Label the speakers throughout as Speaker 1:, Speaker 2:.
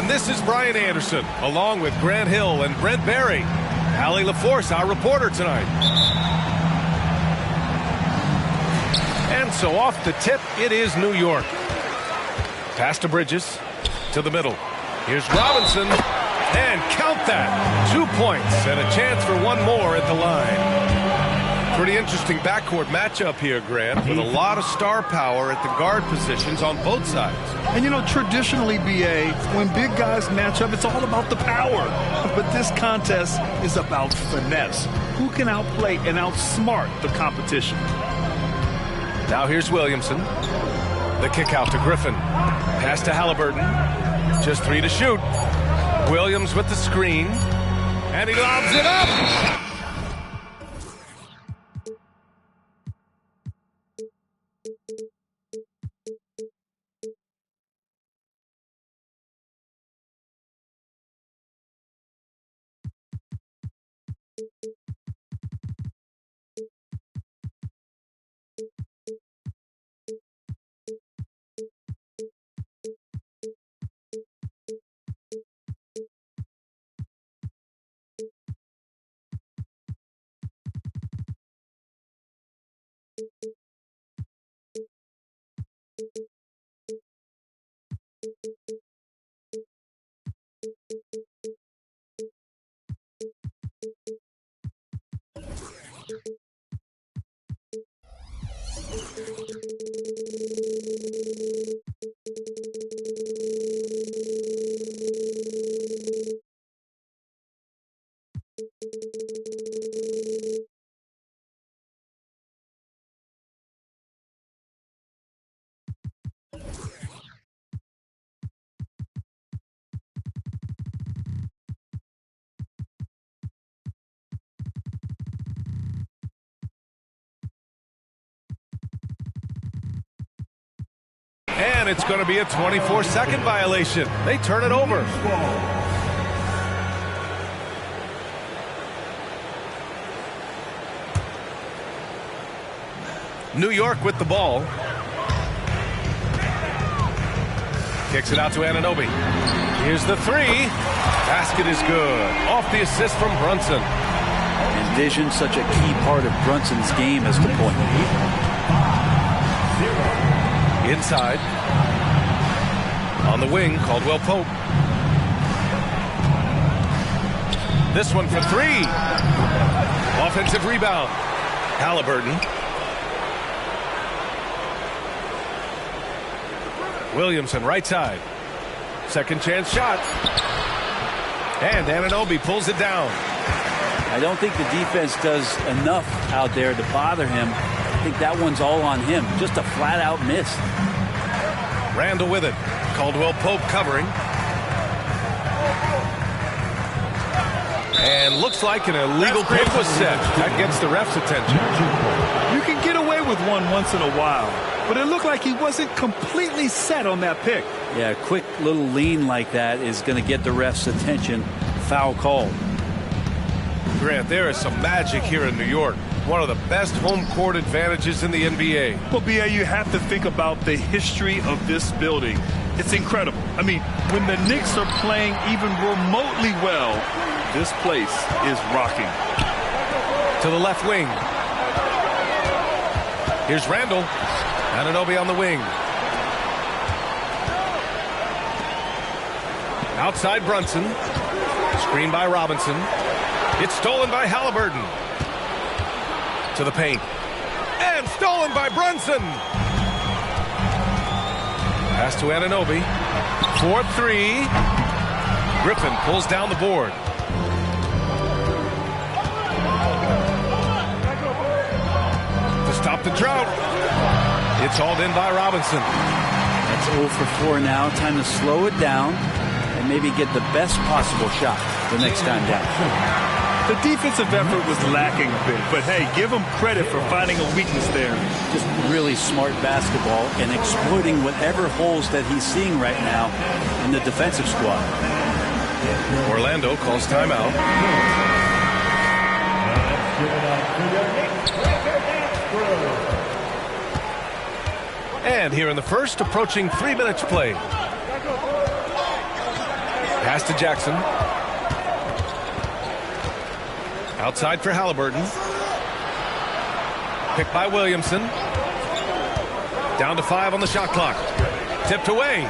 Speaker 1: And this is Brian Anderson, along with Grant Hill and Brent Barry. Allie LaForce, our reporter tonight. And so off the tip, it is New York. Pass to Bridges, to the middle. Here's Robinson, and count that. 2 points and a chance for one more at the line. Pretty interesting backcourt matchup here, Grant, with a lot of star power at the guard positions on both sides.
Speaker 2: And, you know, traditionally, B.A., when big guys match up, it's all about the power. But this contest is about finesse. Who can outplay and outsmart the competition?
Speaker 1: Now here's Williamson. The kick out to Griffin. Pass to Halliburton. Just 3 to shoot. Williams with the screen. And he lobs it up! And it's going to be a 24-second violation. They turn it over. New York with the ball. Kicks it out to Anunoby. Here's the three. Basket is good. Off the assist from Brunson.
Speaker 3: And vision, such a key part of Brunson's game as the point.
Speaker 1: Inside. On the wing, Caldwell Pope. This one for three. Offensive rebound. Halliburton. Williamson, right side. Second chance shot. And Anunoby pulls it down.
Speaker 3: I don't think the defense does enough out there to bother him. I think that one's all on him. Just a flat-out miss.
Speaker 1: Randall with it. Caldwell Pope covering. And looks like an illegal pick was set. That gets the ref's attention.
Speaker 2: You can get away with one once in a while, but it looked like he wasn't completely set on that pick.
Speaker 3: Yeah, a quick little lean like that is going to get the ref's attention. Foul called.
Speaker 1: Grant, there is some magic here in New York. One of the best home court advantages in the NBA.
Speaker 2: Well, B.A., you have to think about the history of this building. It's incredible. I mean, when the Knicks are playing even remotely well, this place is rocking.
Speaker 1: To the left wing. Here's Randall. Anunoby on the wing. Outside Brunson. Screen by Robinson. It's stolen by Halliburton. To the paint. And stolen by Brunson. Pass to Anunoby. 4-3. Griffin pulls down the board. To stop the drought. It's hauled in by Robinson.
Speaker 3: That's 0 for 4 now. Time to slow it down and maybe get the best possible shot the next time down.
Speaker 2: The defensive effort was lacking a bit, but hey, give him credit for finding a weakness there.
Speaker 3: Just really smart basketball and exploiting whatever holes that he's seeing right now in the defensive squad.
Speaker 1: Orlando calls timeout. And here in the first, approaching 3 minutes played. Pass to Jackson. Outside for Halliburton. Picked by Williamson. Down to 5 on the shot clock. Tipped away.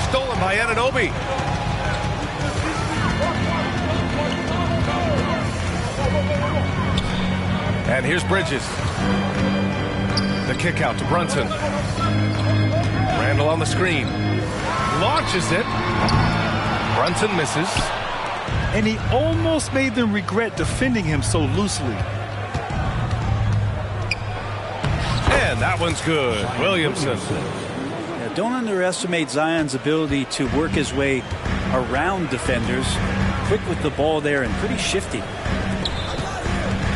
Speaker 1: Stolen by Anunoby. And here's Bridges. The kick out to Brunson. Randall on the screen. Launches it. Brunson misses.
Speaker 2: And he almost made them regret defending him so loosely.
Speaker 1: And that one's good. Williamson.
Speaker 3: Yeah, don't underestimate Zion's ability to work his way around defenders. Quick with the ball there and pretty shifty.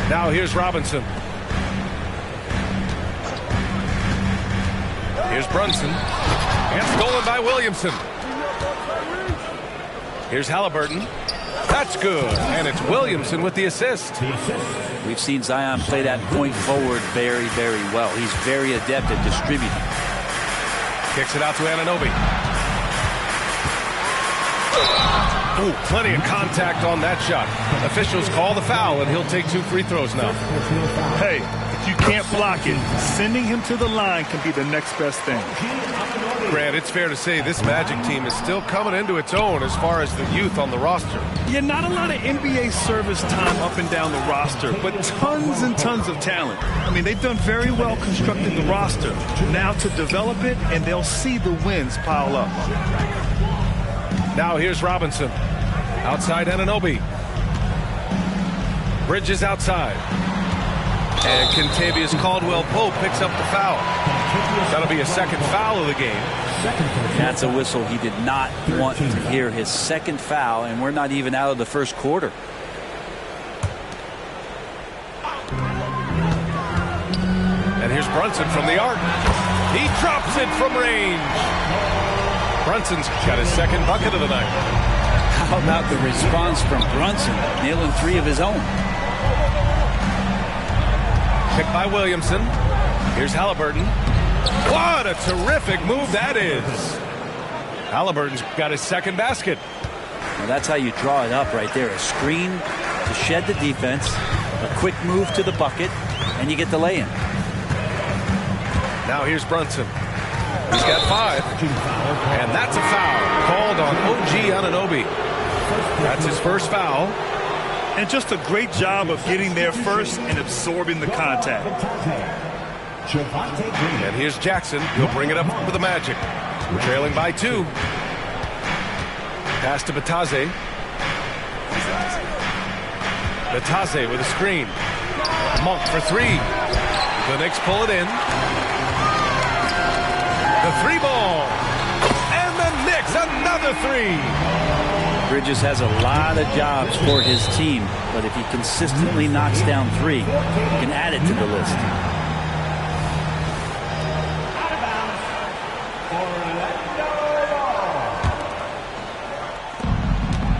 Speaker 1: Now here's Robinson. Here's Brunson. And stolen by Williamson. Here's Halliburton. That's good. And it's Williamson with the assist.
Speaker 3: We've seen Zion play that point forward very, very well. He's very adept at distributing.
Speaker 1: Kicks it out to Anunoby. Ooh, plenty of contact on that shot. Officials call the foul, and he'll take 2 free throws now.
Speaker 2: Hey, if you can't block it, sending him to the line can be the next best thing.
Speaker 1: Grant, it's fair to say this Magic team is still coming into its own as far as the youth on the roster.
Speaker 2: Yeah, not a lot of NBA service time up and down the roster, but tons and tons of talent. I mean, they've done very well constructing the roster. Now to develop it, and they'll see the wins pile up.
Speaker 1: Now here's Robinson. Outside Anunoby. Bridges outside. And Kentavious Caldwell-Pope picks up the foul. That'll be a second foul of the game.
Speaker 3: That's a whistle. He did not want to hear his second foul, and we're not even out of the first quarter.
Speaker 1: And here's Brunson from the arc. He drops it from range. Brunson's got his second bucket of the night.
Speaker 3: How about the response from Brunson, nailing 3 of his own?
Speaker 1: Picked by Williamson. Here's Halliburton. What a terrific move that is. Halliburton's got his second basket.
Speaker 3: Well, that's how you draw it up right there. A screen to shed the defense, a quick move to the bucket, and you get the lay-in.
Speaker 1: Now here's Brunson. He's got 5. And that's a foul called on OG Anunoby. That's his first foul.
Speaker 2: And just a great job of getting there first and absorbing the contact.
Speaker 1: And here's Jackson. He'll bring it up for the Magic. We're trailing by 2. Pass to Batase. Batase with a screen. Monk for 3. The Knicks pull it in. The 3-ball. And the Knicks another 3.
Speaker 3: Bridges has a lot of jobs for his team, but if he consistently knocks down 3, he can add it to the list.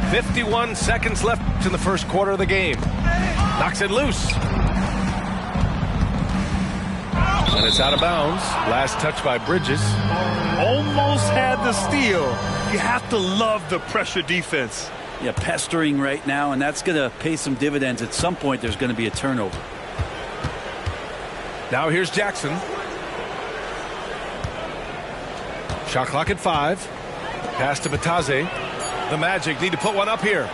Speaker 1: 51 seconds left in the first quarter of the game. Knocks it loose. And it's out of bounds. Last touch by Bridges.
Speaker 2: Almost had the steal. You have to love the pressure defense.
Speaker 3: Yeah, pestering right now, and that's going to pay some dividends. At some point, there's going to be a turnover.
Speaker 1: Now here's Jackson. Shot clock at 5. Pass to Batase. The Magic need to put one up here.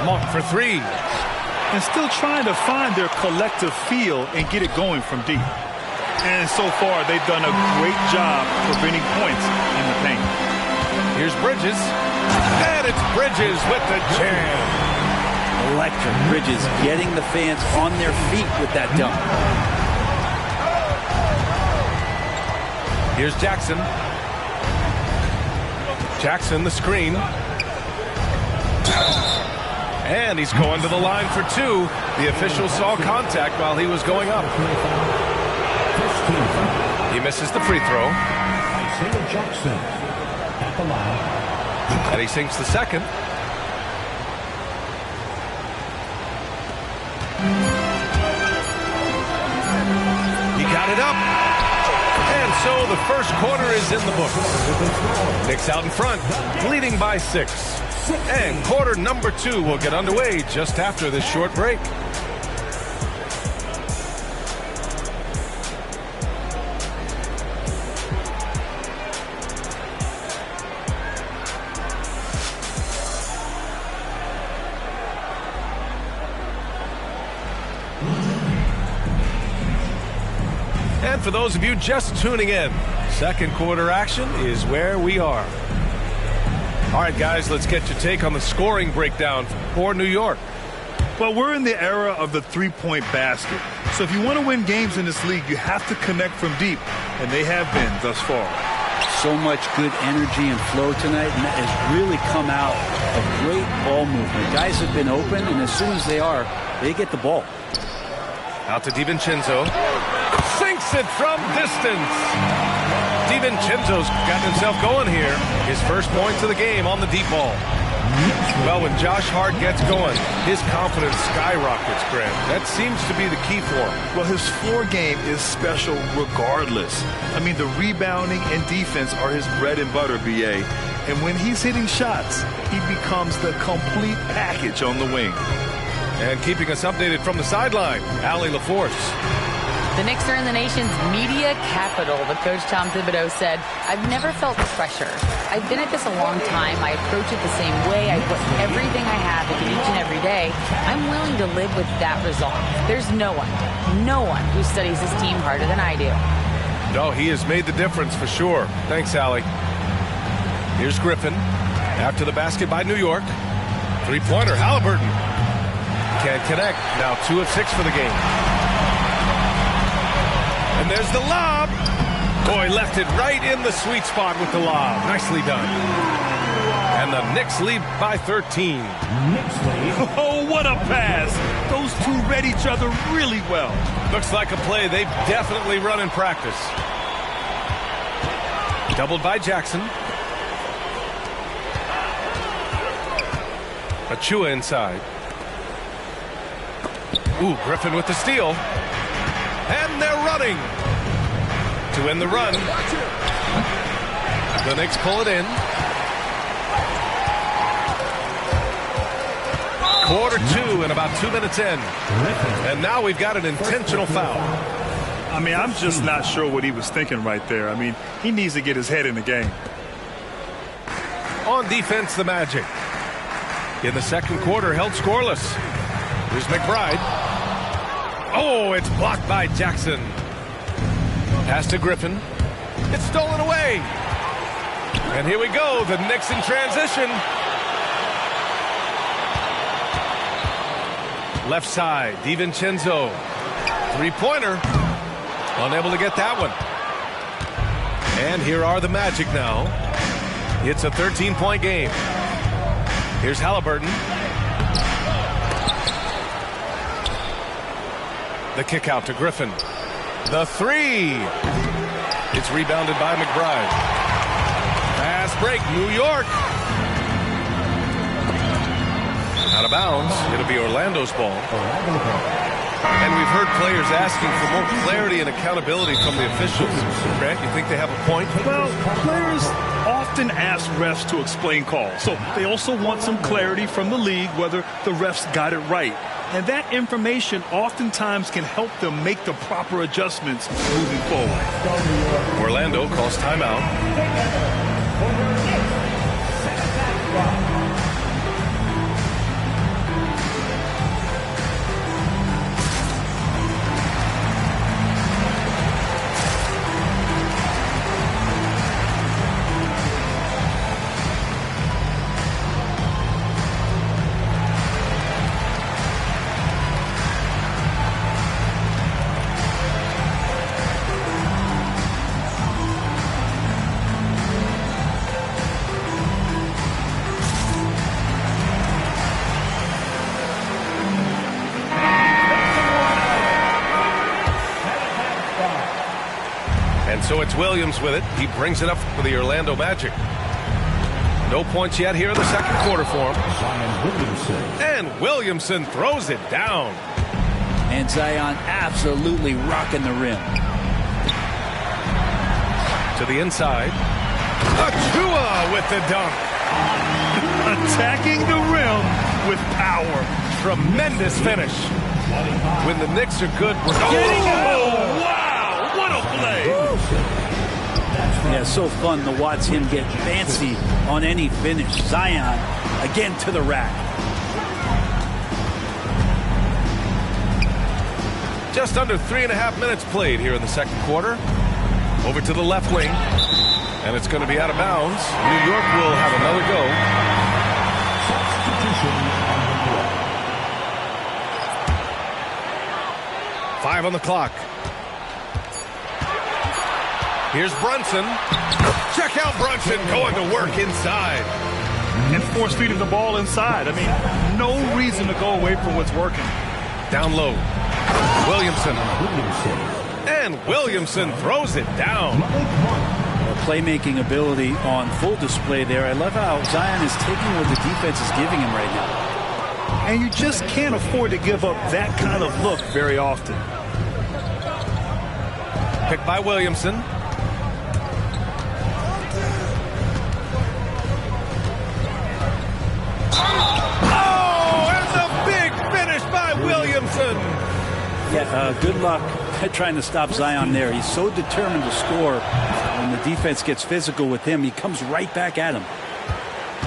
Speaker 1: Monk for 3.
Speaker 2: And still trying to find their collective feel and get it going from deep. And so far, they've done a great job preventing points in the paint.
Speaker 1: Here's Bridges. And it's Bridges with the jam.
Speaker 3: Electric. Bridges getting the fans on their feet with that dunk.
Speaker 1: Here's Jackson. Jackson, the screen. And he's going to the line for 2. The official saw contact while he was going up. He misses the free throw.
Speaker 4: Isaiah Jackson at the line.
Speaker 1: And he sinks the second. He got it up. And so the first quarter is in the books. Knicks out in front, leading by 6. And quarter number 2 will get underway just after this short break. And for those of you just tuning in, second quarter action is where we are. All right, guys, let's get your take on the scoring breakdown for New York.
Speaker 2: Well, we're in the era of the three-point basket. So if you want to win games in this league, you have to connect from deep, and they have been thus far.
Speaker 3: So much good energy and flow tonight, and that has really come out of great ball movement. Guys have been open, and as soon as they are, they get the ball.
Speaker 1: Out to DiVincenzo. Sinks it from distance. DiVincenzo's got himself going here. His first points of the game on the deep ball. Well, when Josh Hart gets going, his confidence skyrockets, Grant. That seems to be the key for him.
Speaker 2: Well, his floor game is special regardless. I mean, the rebounding and defense are his bread and butter, BA. And when he's hitting shots, he becomes the complete package on the wing.
Speaker 1: And keeping us updated from the sideline, Allie LaForce.
Speaker 5: The Knicks are in the nation's media capital, but Coach Tom Thibodeau said, "I've never felt pressure. I've been at this a long time. I approach it the same way. I put everything I have into each and every day. I'm willing to live with that resolve. There's no one who studies his team harder than I do."
Speaker 1: No, he has made the difference for sure. Thanks, Allie. Here's Griffin. After the basket by New York. Three-pointer, Halliburton. Can't connect. Now 2 of 6 for the game. And there's the lob. Boy, left it right in the sweet spot with the lob. Nicely done. And the Knicks lead by 13.
Speaker 2: Oh, what a pass. Those two read each other really well.
Speaker 1: Looks like a play they've definitely run in practice. Doubled by Jackson. Achua inside. Ooh, Griffin with the steal. And they're running to end the run. The Knicks pull it in. Quarter 2 and about 2 minutes in. And now we've got an intentional foul.
Speaker 2: I mean, I'm just not sure what he was thinking right there. I mean, he needs to get his head in the game.
Speaker 1: On defense, the Magic. In the second quarter, held scoreless. Here's McBride. Oh, it's blocked by Jackson. Pass to Griffin. It's stolen away. And here we go. The Knicks in transition. Left side, DiVincenzo. Three-pointer. Unable to get that one. And here are the Magic now. It's a 13-point game. Here's Halliburton. The kick out to Griffin. The three. It's rebounded by McBride. Fast break, New York. Out of bounds. It'll be Orlando's ball. And we've heard players asking for more clarity and accountability from the officials. Grant, you think they have a point?
Speaker 2: Well, players often ask refs to explain calls. So they also want some clarity from the league whether the refs got it right. And that information oftentimes can help them make the proper adjustments moving forward.
Speaker 1: Orlando calls timeout. So it's Williams with it. He brings it up for the Orlando Magic. No points yet here in the second quarter for him. And Williamson throws it down.
Speaker 3: And Zion absolutely rocking the rim.
Speaker 1: To the inside. Achua with the dunk.
Speaker 2: Attacking the rim with power.
Speaker 1: Tremendous finish. When the Knicks are good, we're getting
Speaker 2: Oh, wow! What a play!
Speaker 3: Yeah, so fun to watch him get fancy on any finish. Zion again to the rack.
Speaker 1: just under 3.5 minutes played here in the second quarter. Over to the left wing, and it's going to be out of bounds. New York will have another go. Five on the clock. Here's Brunson. Check out Brunson going to work inside.
Speaker 2: And force feeding the ball inside. I mean, no reason to go away from what's working.
Speaker 1: Down low. Williamson. And Williamson throws it down.
Speaker 3: Playmaking ability on full display there. I love how Zion is taking what the defense is giving him right now.
Speaker 2: And you just can't afford to give up that kind of look very often.
Speaker 1: Picked by Williamson. Oh, and the big finish by Williamson.
Speaker 3: Yeah, good luck trying to stop Zion there. He's so determined to score. When the defense gets physical with him, he comes right back at him.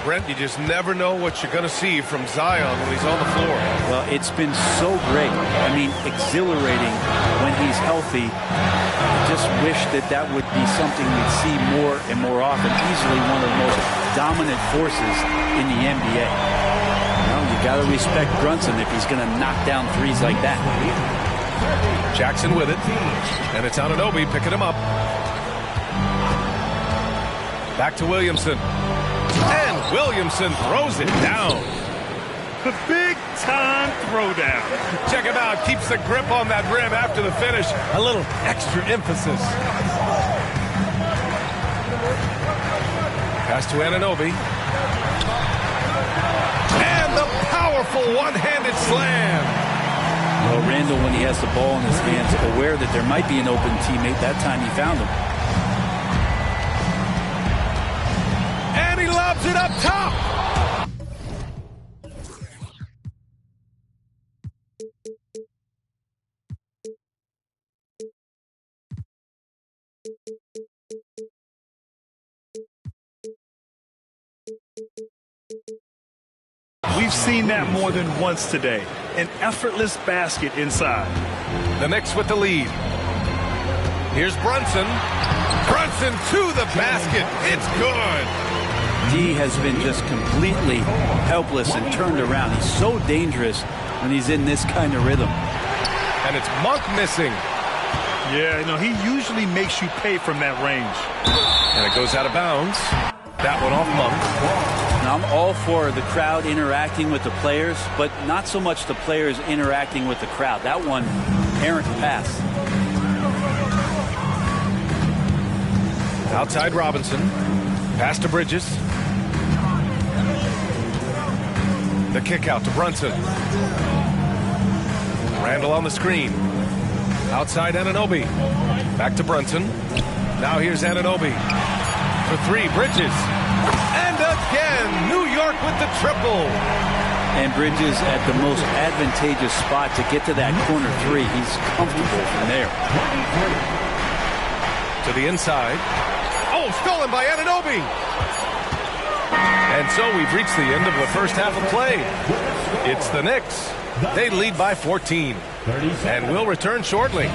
Speaker 1: Brent, you just never know what you're going to see from Zion when he's on the floor.
Speaker 3: Well, it's been so great. I mean, exhilarating when he's healthy. I just wish that that would be something we'd see more and more often. Easily one of the most dominant forces in the NBA. Well, you got to respect Brunson if he's going to knock down threes like that.
Speaker 1: Jackson with it, and it's Anunoby picking him up. Back to Williamson. And Williamson throws it down.
Speaker 2: The big-time throwdown.
Speaker 1: Check him out. Keeps the grip on that rim after the finish. A little extra emphasis. Pass to Anunoby. And the powerful one-handed slam.
Speaker 3: Well, Randall, when he has the ball in his hands, aware that there might be an open teammate, that time he found him.
Speaker 1: And he lobs it up top.
Speaker 2: We've seen that more than once today. An effortless basket inside.
Speaker 1: The Knicks with the lead. Here's Brunson. Brunson to the basket. It's good.
Speaker 3: D has been just completely helpless and turned around. He's so dangerous when he's in this kind of rhythm.
Speaker 1: And it's Monk missing.
Speaker 2: Yeah, you know, he usually makes you pay from that range.
Speaker 1: And it goes out of bounds. That one off Monk.
Speaker 3: Now, I'm all for the crowd interacting with the players, but not so much the players interacting with the crowd. That one, errant pass.
Speaker 1: Outside Robinson. Pass to Bridges. The kick out to Brunson. Randall on the screen. Outside Anunoby. Back to Brunson. Now here's Anunoby. For three, Bridges. And again, New York with the triple.
Speaker 3: And Bridges at the most advantageous spot to get to that corner three. He's comfortable from there.
Speaker 1: To the inside. Oh, stolen by Anunoby. And so we've reached the end of the first half of play. It's the Knicks. They lead by 14. And we'll return shortly.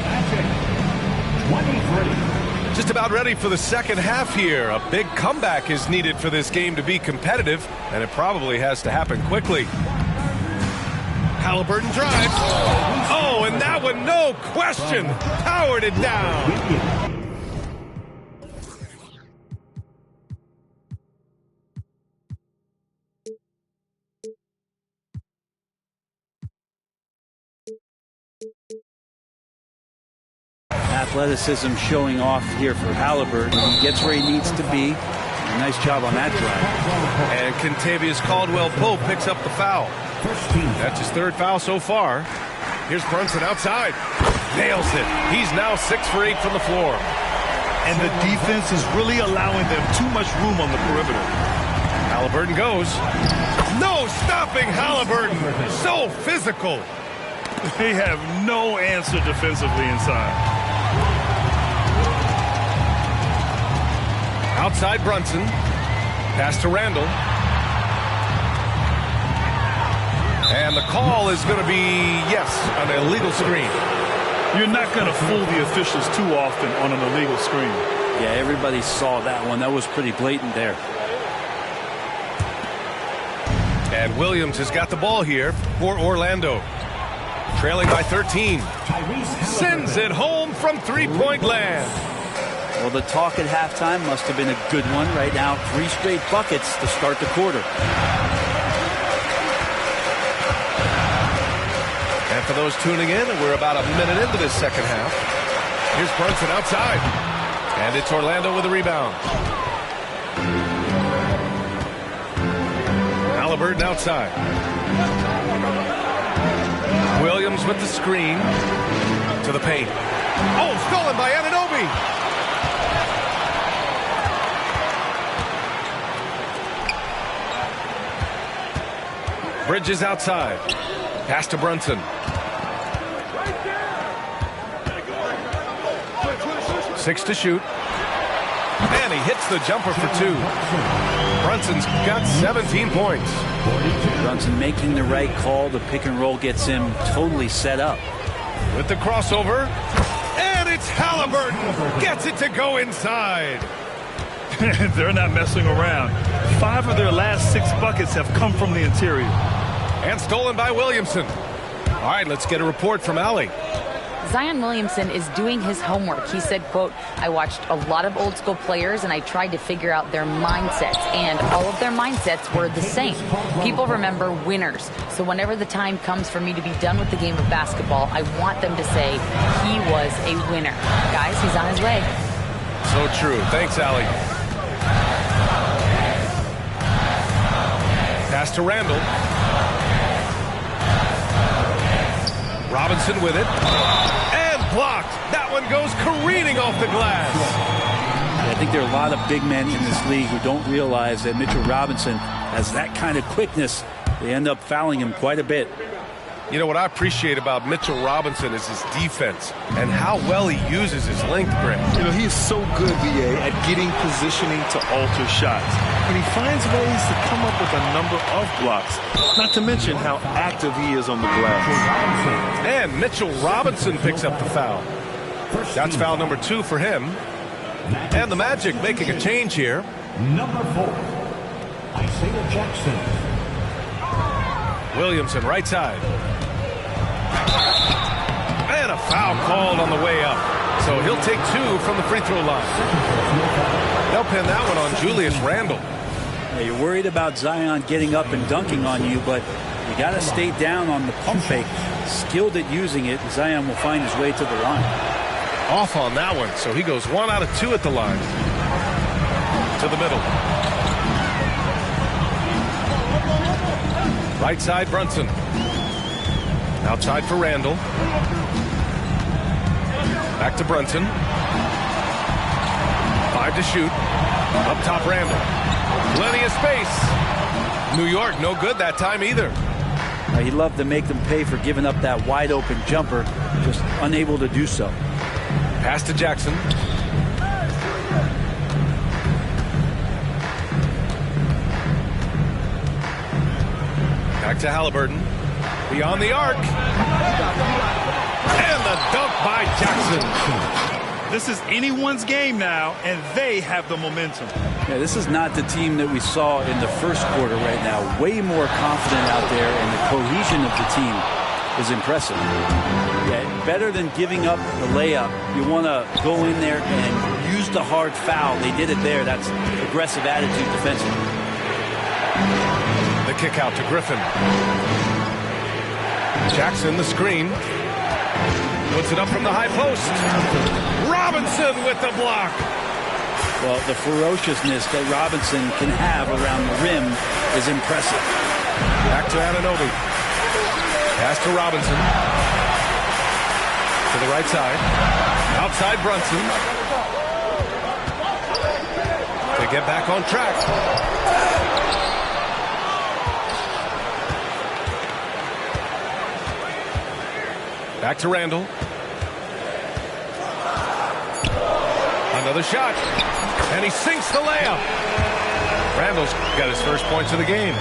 Speaker 4: 23.
Speaker 1: Just about ready for the second half here. A big comeback is needed for this game to be competitive, and it probably has to happen quickly. Halliburton drives. Oh, and that one, no question, powered it down.
Speaker 3: Athleticism showing off here for Halliburton. He gets where he needs to be. Nice job on that drive.
Speaker 1: And Kentavious Caldwell-Pope picks up the foul. That's his third foul so far. Here's Brunson outside. Nails it. He's now 6 for 8 from the floor.
Speaker 2: And the defense is really allowing them too much room on the perimeter.
Speaker 1: Halliburton goes. No stopping Halliburton. So physical.
Speaker 2: They have no answer defensively inside.
Speaker 1: Outside Brunson. Pass to Randall. And the call is going to be, yes, an illegal screen.
Speaker 2: You're not going to fool the officials too often on an illegal screen.
Speaker 3: Yeah, everybody saw that one. That was pretty blatant there.
Speaker 1: And Williams has got the ball here for Orlando. Trailing by 13. Sends it home from three-point land.
Speaker 3: Well, the talk at halftime must have been a good one. Right now, 3 straight buckets to start the quarter.
Speaker 1: And for those tuning in, we're about a minute into this second half. Here's Brunson outside. And it's Orlando with a rebound. Halliburton outside. Williams with the screen to the paint. Oh, stolen by Anunoby. Bridges outside. Pass to Brunson. Six to shoot. And he hits the jumper for 2. Brunson's got 17 points.
Speaker 3: Brunson making the right call. The pick and roll gets him totally set up.
Speaker 1: With the crossover. And it's Halliburton. Gets it to go inside.
Speaker 2: They're not messing around. 5 of their last 6 buckets have come from the interior.
Speaker 1: And stolen by Williamson. All right, let's get a report from Allie.
Speaker 5: Zion Williamson is doing his homework. He said, quote, I watched a lot of old school players and I tried to figure out their mindsets, and all of their mindsets were the same. People remember winners. So whenever the time comes for me to be done with the game of basketball, I want them to say he was a winner. Guys, he's on his way.
Speaker 1: So true. Thanks, Allie. Pass to Randall. Robinson with it. And blocked. That one goes careening off the glass.
Speaker 3: I think there are a lot of big men in this league who don't realize that Mitchell Robinson has that kind of quickness. They end up fouling him quite a bit.
Speaker 1: You know, what I appreciate about Mitchell Robinson is his defense and how well he uses his length, Greg.
Speaker 2: You know, he's so good, VA, at getting positioning to alter shots. And he finds ways to come up with a number of blocks, not to mention how active he is on the glass.
Speaker 1: And Mitchell Robinson picks up the foul. That's foul number 2 for him. And the Magic making a change here.
Speaker 4: Number 4, Isaiah Jackson.
Speaker 1: Williamson right side. And a foul called on the way up. So he'll take 2 from the free throw line. They'll pin that one on Julius Randle.
Speaker 3: Yeah, you're worried about Zion getting up and dunking on you, but you got to stay down on the pump fake. Skilled at using it, Zion will find his way to the line.
Speaker 1: Off on that one, so he goes 1 out of 2 at the line. To the middle. Right side, Brunson. Outside for Randall. Back to Brunson. 5 to shoot. Up top, Randall. Plenty of space. New York, no good that time either.
Speaker 3: He loved to make them pay for giving up that wide open jumper, just unable to do so.
Speaker 1: Pass to Jackson. Back to Halliburton. Beyond the arc. And the dunk by Jackson.
Speaker 2: This is anyone's game now, and they have the momentum.
Speaker 3: Yeah, this is not the team that we saw in the first quarter right now. Way more confident out there, and the cohesion of the team is impressive. Yeah, better than giving up the layup. You want to go in there and use the hard foul. They did it there. That's aggressive attitude defensively.
Speaker 1: The kick out to Griffin. Jackson, the screen. Puts it up from the high post. Robinson with the block.
Speaker 3: Well, the ferociousness that Robinson can have around the rim is impressive.
Speaker 1: Back to Anunoby. Pass to Robinson. To the right side. Outside Brunson. To get back on track. Back to Randall. Another shot. And he sinks the layup. Randall's got his first points of the game.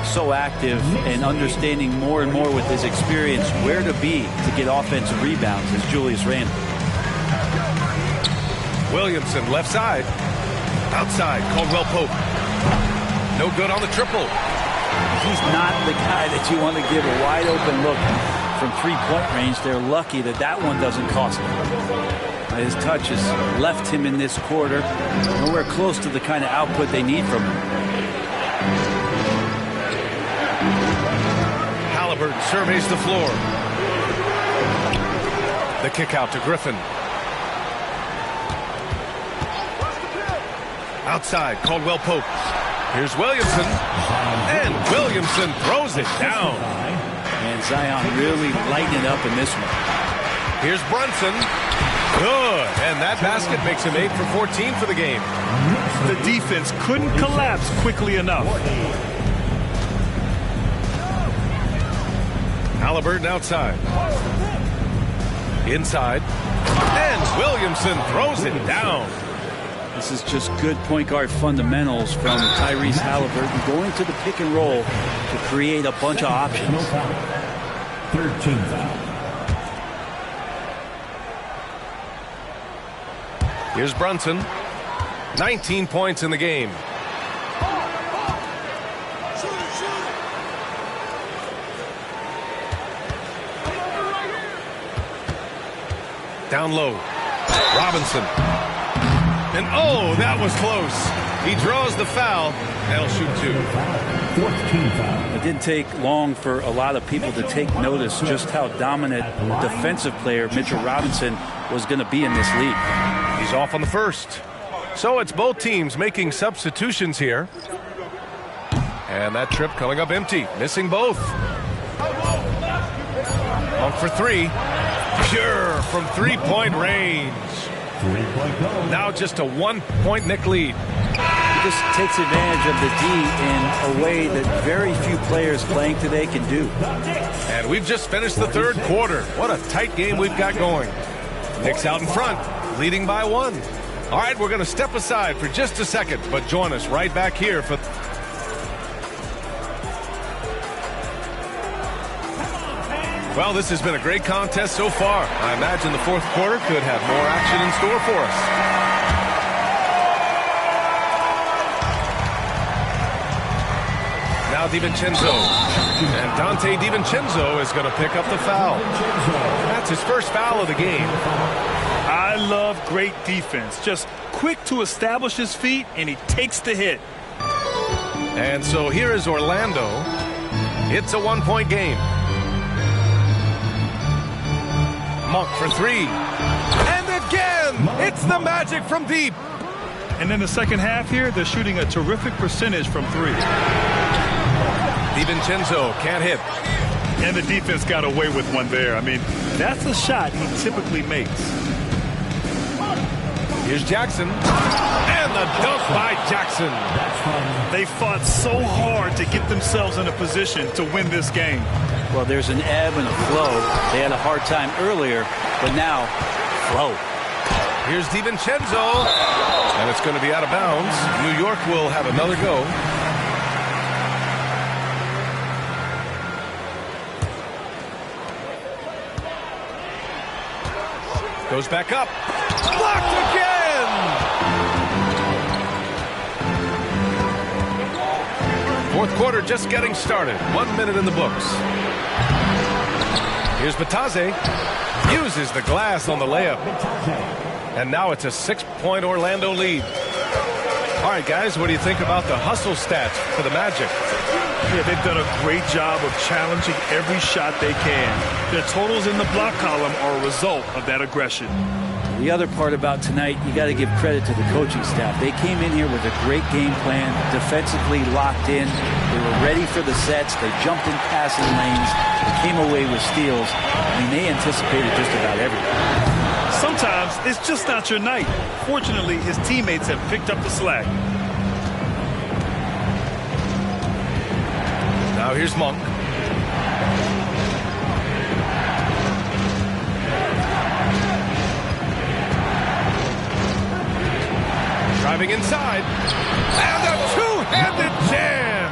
Speaker 3: So active and understanding more and more with his experience where to be to get offensive rebounds is Julius Randle.
Speaker 1: Williamson left side. Outside, Caldwell Pope. No good on the triple.
Speaker 3: He's not the guy that you want to give a wide open look from three-point range. They're lucky that that one doesn't cost him. His touch has left him in this quarter nowhere close to the kind of output they need from him.
Speaker 1: Halliburton surveys the floor. The kick out to Griffin. Outside, Caldwell Pope. Here's Williamson. And Williamson throws it down.
Speaker 3: And Zion really lighting up in this one.
Speaker 1: Here's Brunson. Good. And that basket makes him 8 for 14 for the game.
Speaker 2: The defense couldn't collapse quickly enough.
Speaker 1: Halliburton outside. Inside. And Williamson throws it down.
Speaker 3: This is just good point guard fundamentals from Tyrese Halliburton, going to the pick and roll to create a bunch of options.
Speaker 4: 13 foul.
Speaker 1: Here's Brunson. 19 points in the game. Down low. Robinson. And oh, that was close. He draws the foul. They'll shoot 2.
Speaker 4: 14 foul.
Speaker 3: It didn't take long for a lot of people to take notice just how dominant defensive player Mitchell Robinson was going to be in this league.
Speaker 1: He's off on the first. So it's both teams making substitutions here. And that trip coming up empty. Missing both. Monk for 3. Pure from three-point range. Now just a 1-point Knick lead.
Speaker 3: He just takes advantage of the D in a way that very few players playing today can do.
Speaker 1: And we've just finished the third quarter. What a tight game we've got going. Knicks out in front, leading by 1. All right, we're going to step aside for just a second, but join us right back here for... Well, this has been a great contest so far. I imagine the fourth quarter could have more action in store for us. Now DiVincenzo. And Dante DiVincenzo is going to pick up the foul. That's his first foul of the game.
Speaker 2: I love great defense. Just quick to establish his feet, and he takes the hit.
Speaker 1: And so here is Orlando. It's a 1-point game. Monk for 3. And again, it's the Magic from deep.
Speaker 2: And in the second half here, they're shooting a terrific percentage from 3.
Speaker 1: DiVincenzo can't hit.
Speaker 2: And the defense got away with one there. I mean, that's a shot he typically makes.
Speaker 1: Here's Jackson. And the dunk by Jackson.
Speaker 2: They fought so hard to get themselves in a position to win this game.
Speaker 3: Well, there's an ebb and a flow. They had a hard time earlier, but now, flow.
Speaker 1: Here's DiVincenzo. And it's going to be out of bounds. New York will have another go. Goes back up. Blocked again! Fourth quarter just getting started. 1 minute in the books. Here's Batadze. Uses the glass on the layup. And now it's a 6-point Orlando lead. All right, guys, what do you think about the hustle stats for the Magic?
Speaker 2: Yeah, they've done a great job of challenging every shot they can. Their totals in the block column are a result of that aggression.
Speaker 3: The other part about tonight, you got to give credit to the coaching staff. They came in here with a great game plan, defensively locked in. They were ready for the sets. They jumped in passing lanes. They came away with steals. I mean, they anticipated just about everything.
Speaker 2: Sometimes it's just not your night. Fortunately, his teammates have picked up the slack. Now
Speaker 1: here's Monk. Driving inside. And a two-handed jam.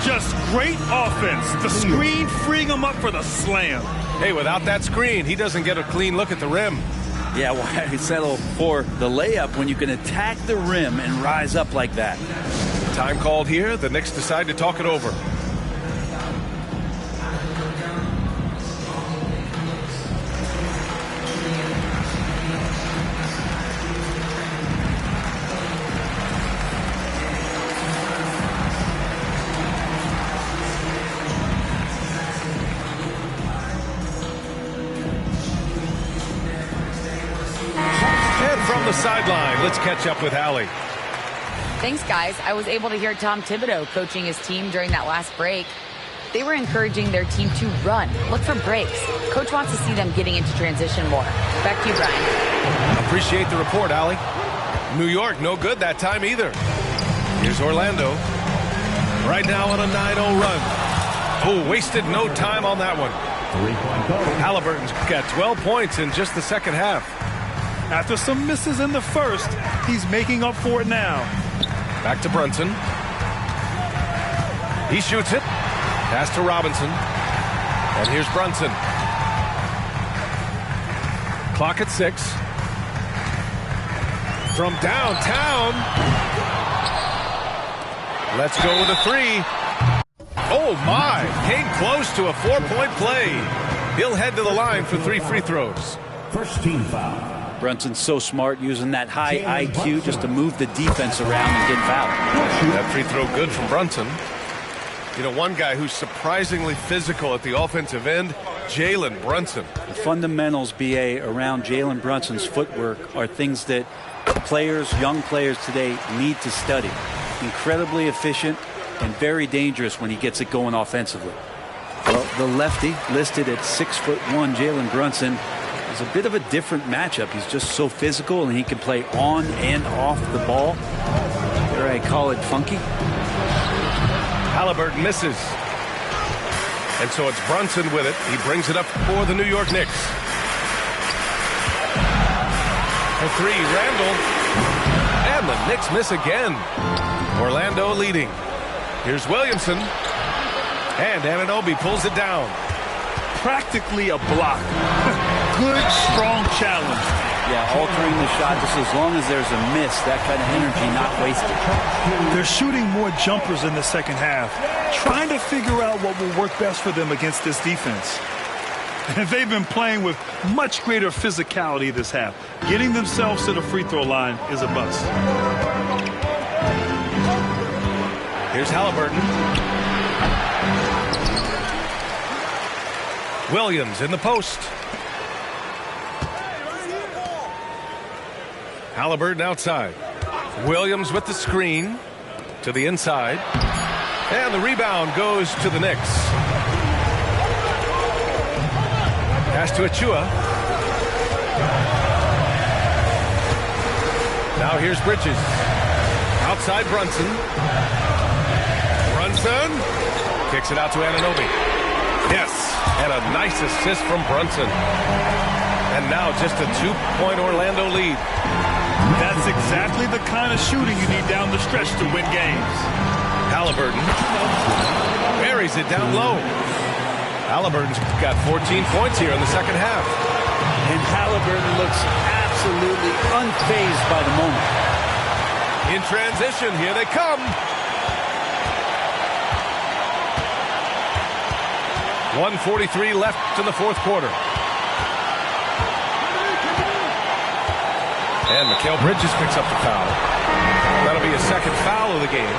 Speaker 2: Just great offense. The screen freeing him up for the slam.
Speaker 1: Hey, without that screen, he doesn't get a clean look at the rim.
Speaker 3: Yeah, why settle for the layup when you can attack the rim and rise up like that?
Speaker 1: Time called here. The Knicks decide to talk it over. From the sideline, let's catch up with Allie.
Speaker 5: Thanks, guys. I was able to hear Tom Thibodeau coaching his team during that last break. They were encouraging their team to run, look for breaks. Coach wants to see them getting into transition more. Back to you, Brian.
Speaker 1: Appreciate the report, Allie. New York, no good that time either. Here's Orlando. Right now on a 9-0 run. Oh, wasted no time on that one. Halliburton's got 12 points in just the second half.
Speaker 2: After some misses in the first, he's making up for it now.
Speaker 1: Back to Brunson. He shoots it. Pass to Robinson. And here's Brunson. Clock at 6. From downtown. Let's go with a 3. Oh, my. Came close to a 4-point play. He'll head to the line for 3 free throws.
Speaker 4: First team foul.
Speaker 3: Brunson's so smart, using that high IQ just to move the defense around and get fouled.
Speaker 1: That free throw good from Brunson. You know, one guy who's surprisingly physical at the offensive end, Jalen Brunson.
Speaker 3: The fundamentals, BA, around Jalen Brunson's footwork are things that players, young players today need to study. Incredibly efficient and very dangerous when he gets it going offensively. Well, the lefty listed at 6'1", Jalen Brunson, is a bit of a different matchup. He's just so physical, and he can play on and off the ball. Dare I call it funky?
Speaker 1: Halliburton misses. And so it's Brunson with it. He brings it up for the New York Knicks. For 3, Randall. And the Knicks miss again. Orlando leading. Here's Williamson. And Anunoby pulls it down.
Speaker 2: Practically a block. Good, strong challenge.
Speaker 3: Yeah, altering the shot just as long as there's a miss. That kind of energy not wasted.
Speaker 2: They're shooting more jumpers in the second half, trying to figure out what will work best for them against this defense. And they've been playing with much greater physicality this half. Getting themselves to the free throw line is a bust.
Speaker 1: Here's Halliburton. Williams in the post. Halliburton outside. Williams with the screen to the inside. And the rebound goes to the Knicks. Pass to Achua. Now here's Bridges. Outside Brunson. Brunson kicks it out to Anunoby. Yes, and a nice assist from Brunson. And now just a 2-point Orlando lead.
Speaker 2: That's exactly the kind of shooting you need down the stretch to win games.
Speaker 1: Halliburton buries it down low. Halliburton's got 14 points here in the second half.
Speaker 3: And Halliburton looks absolutely unfazed by the moment.
Speaker 1: In transition, here they come. 1:43 left in the fourth quarter. And Mikal Bridges picks up the foul. That'll be his second foul of the game.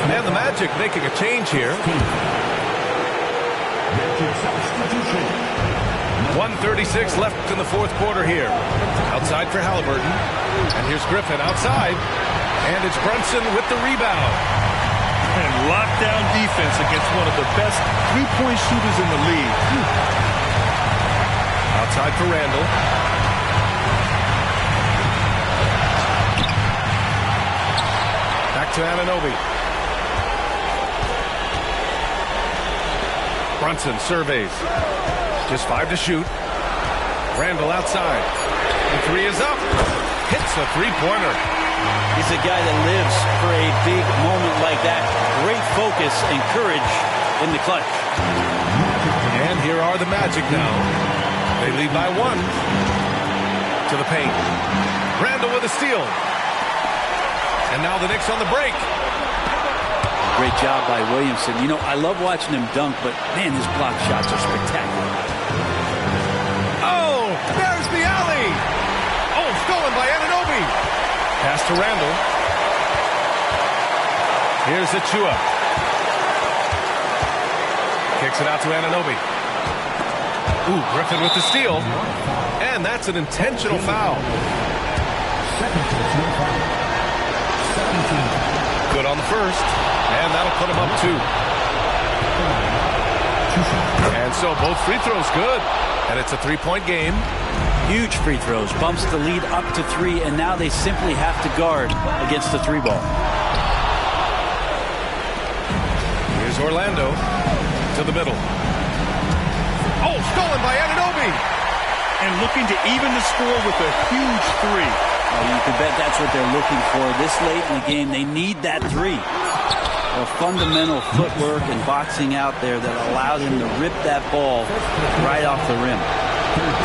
Speaker 1: And the Magic making a change here. 1:36 left in the fourth quarter here. Outside for Halliburton. And here's Griffin outside. And it's Brunson with the rebound.
Speaker 2: And lockdown defense against one of the best three-point shooters in the league.
Speaker 1: Outside for Randall. Back to Anunoby. Brunson surveys. Just 5 to shoot. Randall outside. The 3 is up. Hits a three-pointer.
Speaker 3: is a guy that lives for a big moment like that. Great focus and courage in the clutch.
Speaker 1: And here are the Magic now. They lead by 1 to the paint. Randall with a steal. And now the Knicks on the break.
Speaker 3: Great job by Williamson. You know, I love watching him dunk, but man, his block shots are spectacular.
Speaker 1: Oh, there's the alley. Oh, stolen by Anunoby. Pass to Randall. Here's Achua. Kicks it out to Anunoby. Ooh, Griffin with the steal. And that's an intentional foul. Good on the first. And that'll put him up 2. And so both free throws good. And it's a 3-point game.
Speaker 3: Huge free throws. Bumps the lead up to 3, and now they simply have to guard against the 3-ball.
Speaker 1: Here's Orlando to the middle. Oh, stolen by Anunoby.
Speaker 2: And looking to even the score with a huge 3.
Speaker 3: You can bet that's what they're looking for this late in the game. They need that 3. A fundamental footwork and boxing out there that allowed him to rip that ball right off the rim.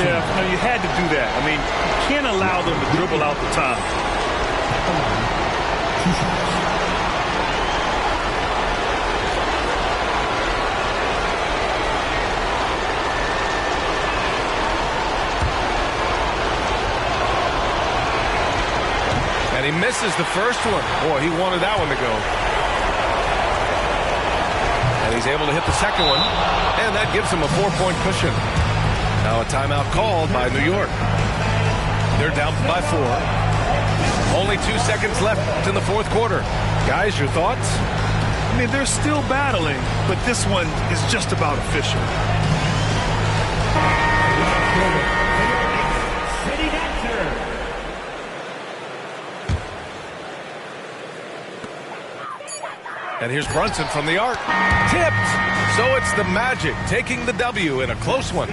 Speaker 2: Yeah, no, you had to do that. I mean, you can't allow them to dribble out the time.
Speaker 1: And he misses the first one. Boy, he wanted that one to go. And he's able to hit the second one. And that gives him a 4-point cushion. Now a timeout called by New York. They're down by 4. Only 2 seconds left in the fourth quarter. Guys, your thoughts?
Speaker 2: I mean, they're still battling, but this one is just about official.
Speaker 1: And here's Brunson from the arc. Tipped. So it's the Magic taking the W in a close one.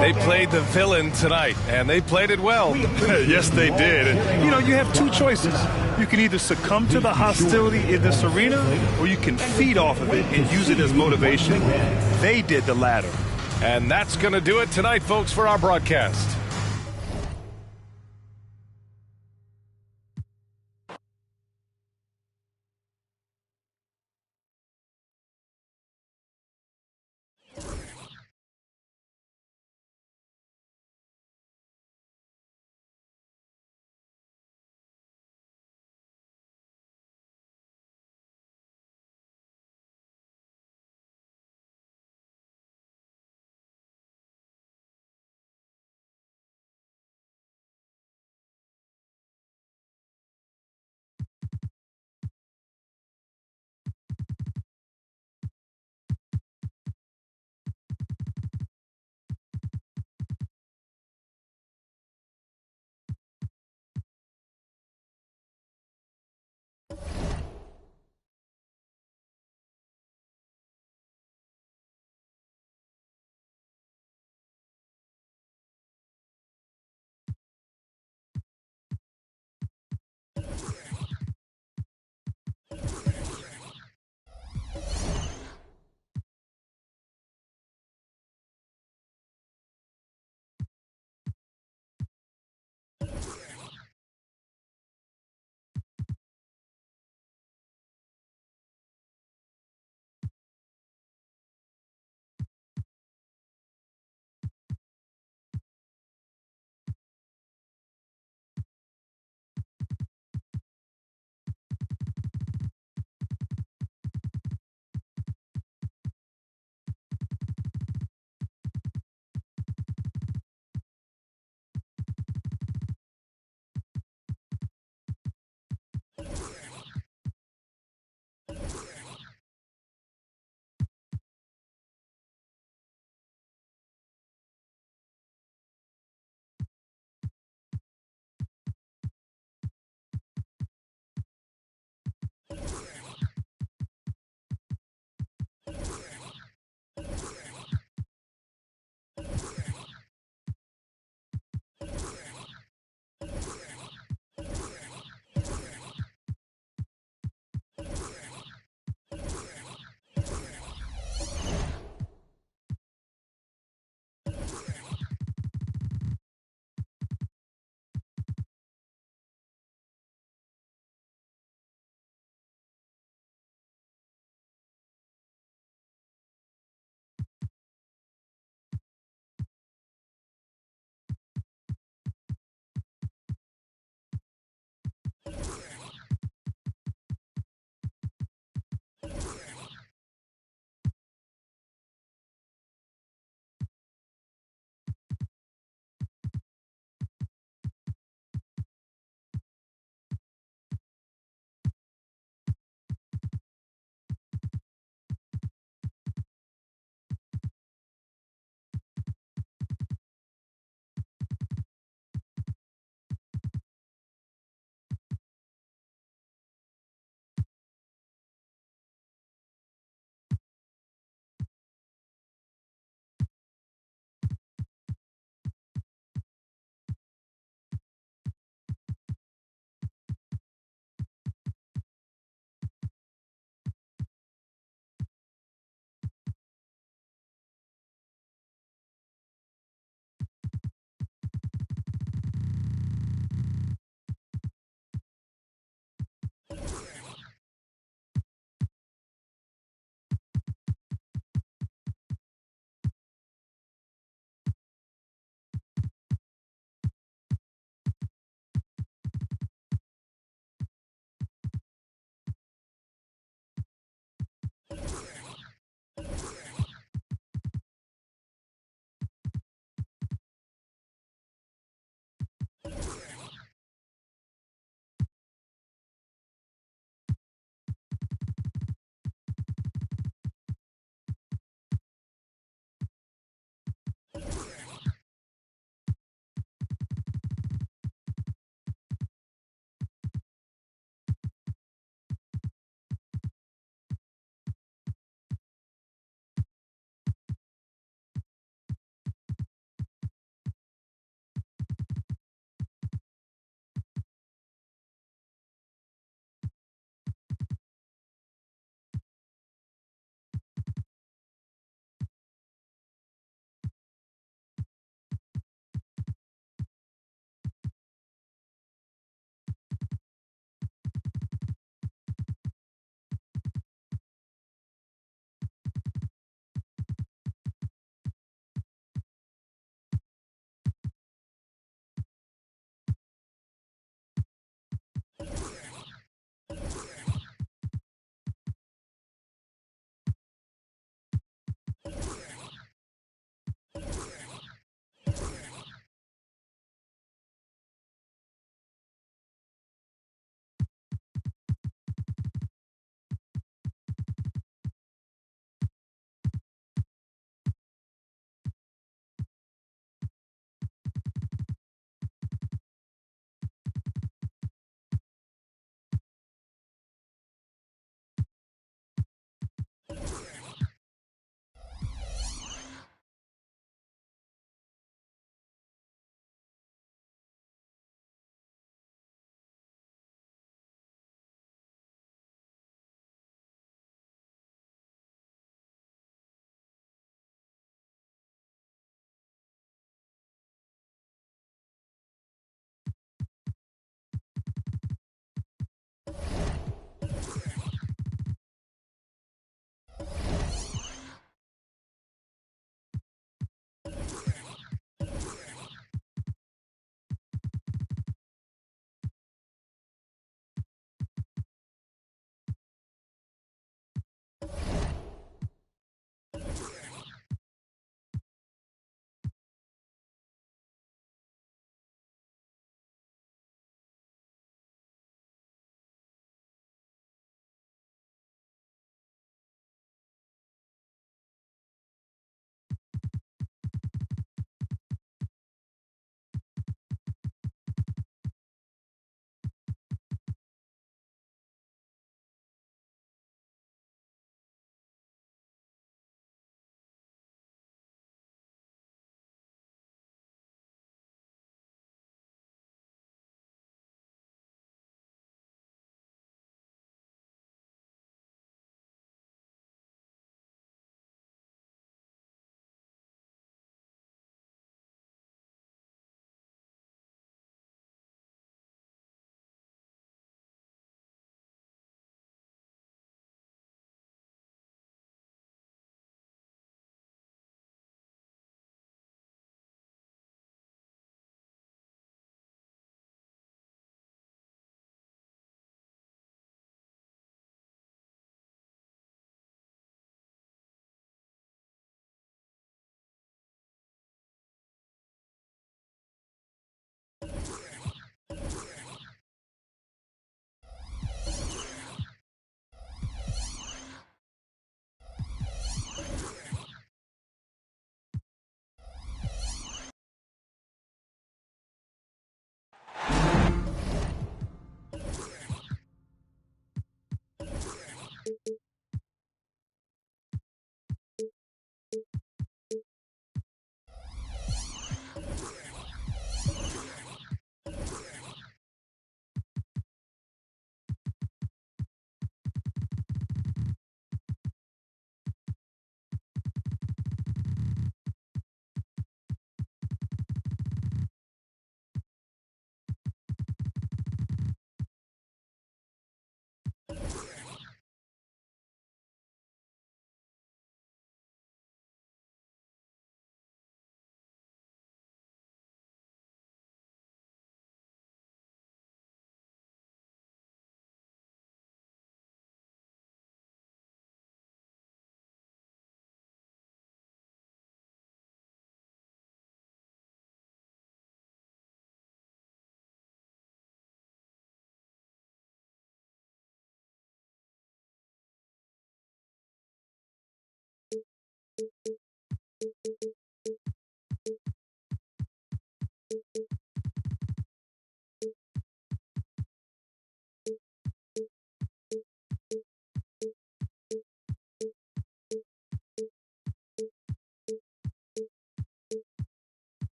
Speaker 1: They played the villain tonight, and they played it well.
Speaker 2: Yes, they did. And, you know, you have 2 choices. You can either succumb to the hostility in this arena, or you can feed off of it and use it as motivation. They did the latter.
Speaker 1: And that's going to do it tonight, folks, for our broadcast.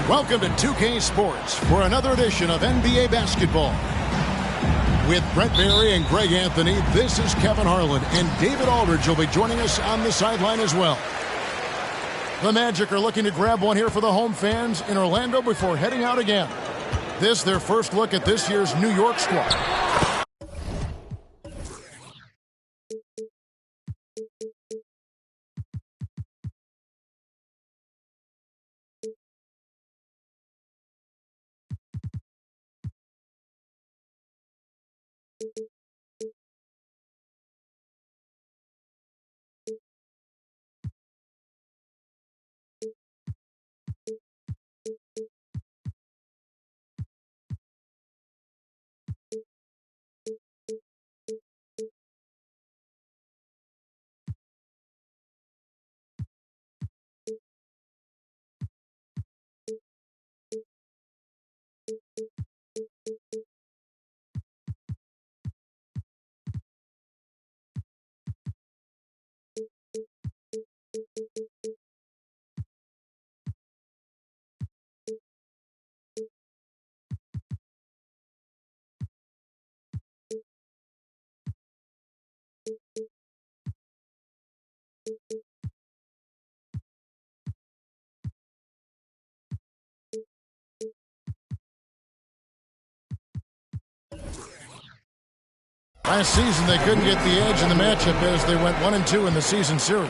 Speaker 6: Welcome to 2K Sports for another edition of NBA basketball. With Brent Barry and Greg Anthony, this is Kevin Harlan, and David Aldridge will be joining us on the sideline as well. The Magic are looking to grab one here for the home fans in Orlando before heading out again. This their first look at this year's New York squad. Last season, they couldn't get the edge in the matchup as they went 1-2 in the season series.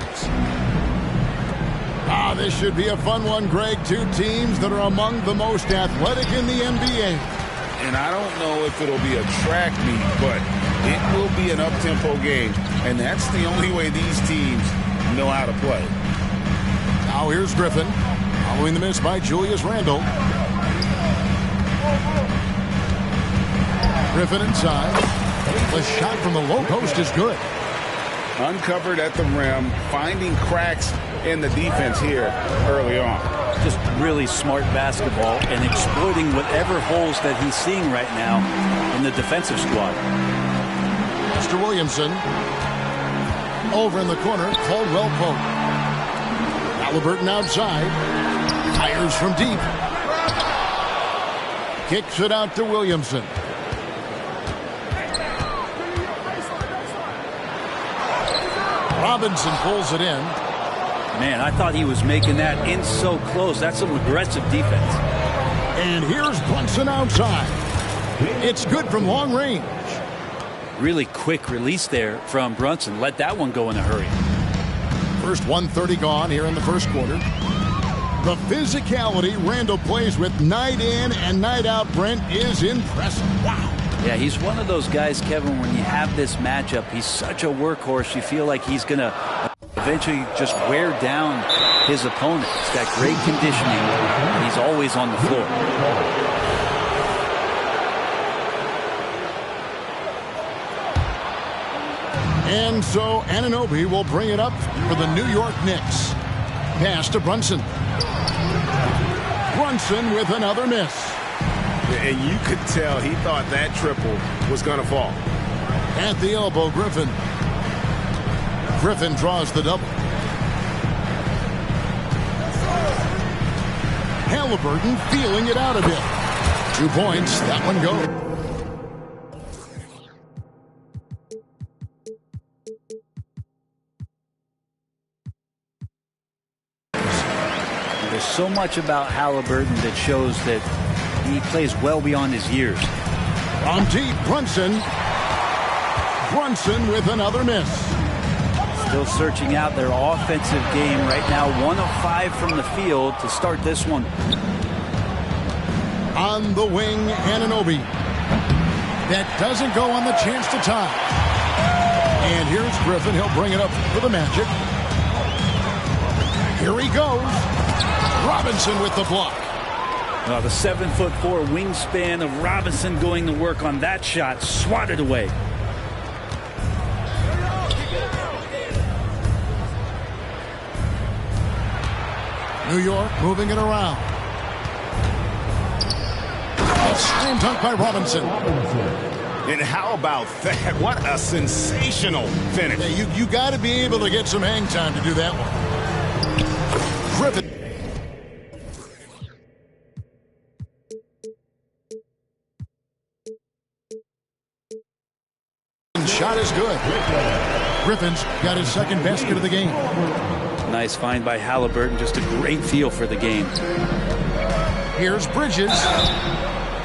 Speaker 6: This should be a fun one, Greg. Two teams that are among the most athletic in the NBA.
Speaker 7: And I don't know if it'll be a track meet, but it will be an up-tempo game. And that's the only way these teams know how to play.
Speaker 6: Now here's Griffin, following the miss by Julius Randle. Griffin inside. The shot from the low post is good.
Speaker 7: Uncovered at the rim, finding cracks in the defense here early on.
Speaker 3: Just really smart basketball and exploiting whatever holes that he's seeing right now in the defensive squad.
Speaker 6: Mr. Williamson over in the corner, Caldwell Pope. Halliburton outside, fires from deep. Kicks it out to Williamson. Robinson pulls it in.
Speaker 3: Man, I thought he was making that in so close. That's some aggressive defense.
Speaker 6: And here's Brunson outside. It's good from long range.
Speaker 3: Really quick release there from Brunson. Let that one go in a hurry.
Speaker 6: First 1:30 gone here in the first quarter. The physicality Randall plays with night in and night out, Brent, is impressive. Wow.
Speaker 3: Yeah, he's one of those guys, Kevin, when you have this matchup, he's such a workhorse. You feel like he's going to eventually just wear down his opponent. He's got great conditioning, and he's always on the floor.
Speaker 6: And so Anunoby will bring it up for the New York Knicks. Pass to Brunson. Brunson with another miss.
Speaker 7: And you could tell he thought that triple was going to fall.
Speaker 6: At the elbow, Griffin. Griffin draws the double. Halliburton feeling it out a bit. 2 points. That one goes.
Speaker 3: There's so much about Halliburton that shows that he plays well beyond his years.
Speaker 6: On deep, Brunson. Brunson with another miss.
Speaker 3: Still searching out their offensive game right now. 1 of 5 from the field to start this one.
Speaker 6: On the wing, Anunoby. That doesn't go on the chance to tie. And here's Griffin. He'll bring it up for the Magic. Here he goes. Robinson with the block.
Speaker 3: The 7'4" wingspan of Robinson going to work on that shot. Swatted away.
Speaker 6: New York moving it around. A slam dunk by Robinson.
Speaker 7: And how about that? What a sensational finish.
Speaker 6: Yeah, you got to be able to get some hang time to do that one. Griffin. Shot is good. Griffin's got his second basket of the game.
Speaker 3: Nice find by Halliburton. Just a great feel for the game.
Speaker 6: Here's Bridges.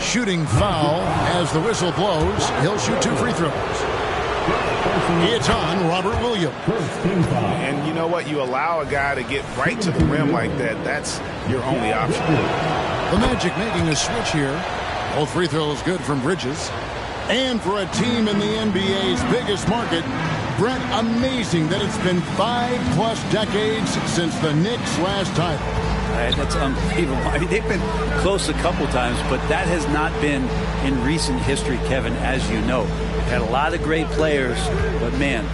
Speaker 6: Shooting foul as the whistle blows. He'll shoot 2 free throws. It's on Robert Williams.
Speaker 7: And you know what? You allow a guy to get right to the rim like that. That's your only option.
Speaker 6: The Magic making a switch here. Both free throws good from Bridges. And for a team in the NBA's biggest market, Brent, amazing that it's been 5+ decades since the Knicks' last title.
Speaker 3: That's unbelievable. I mean, they've been close a couple times, but that has not been in recent history, Kevin, as you know. They've had a lot of great players, but man,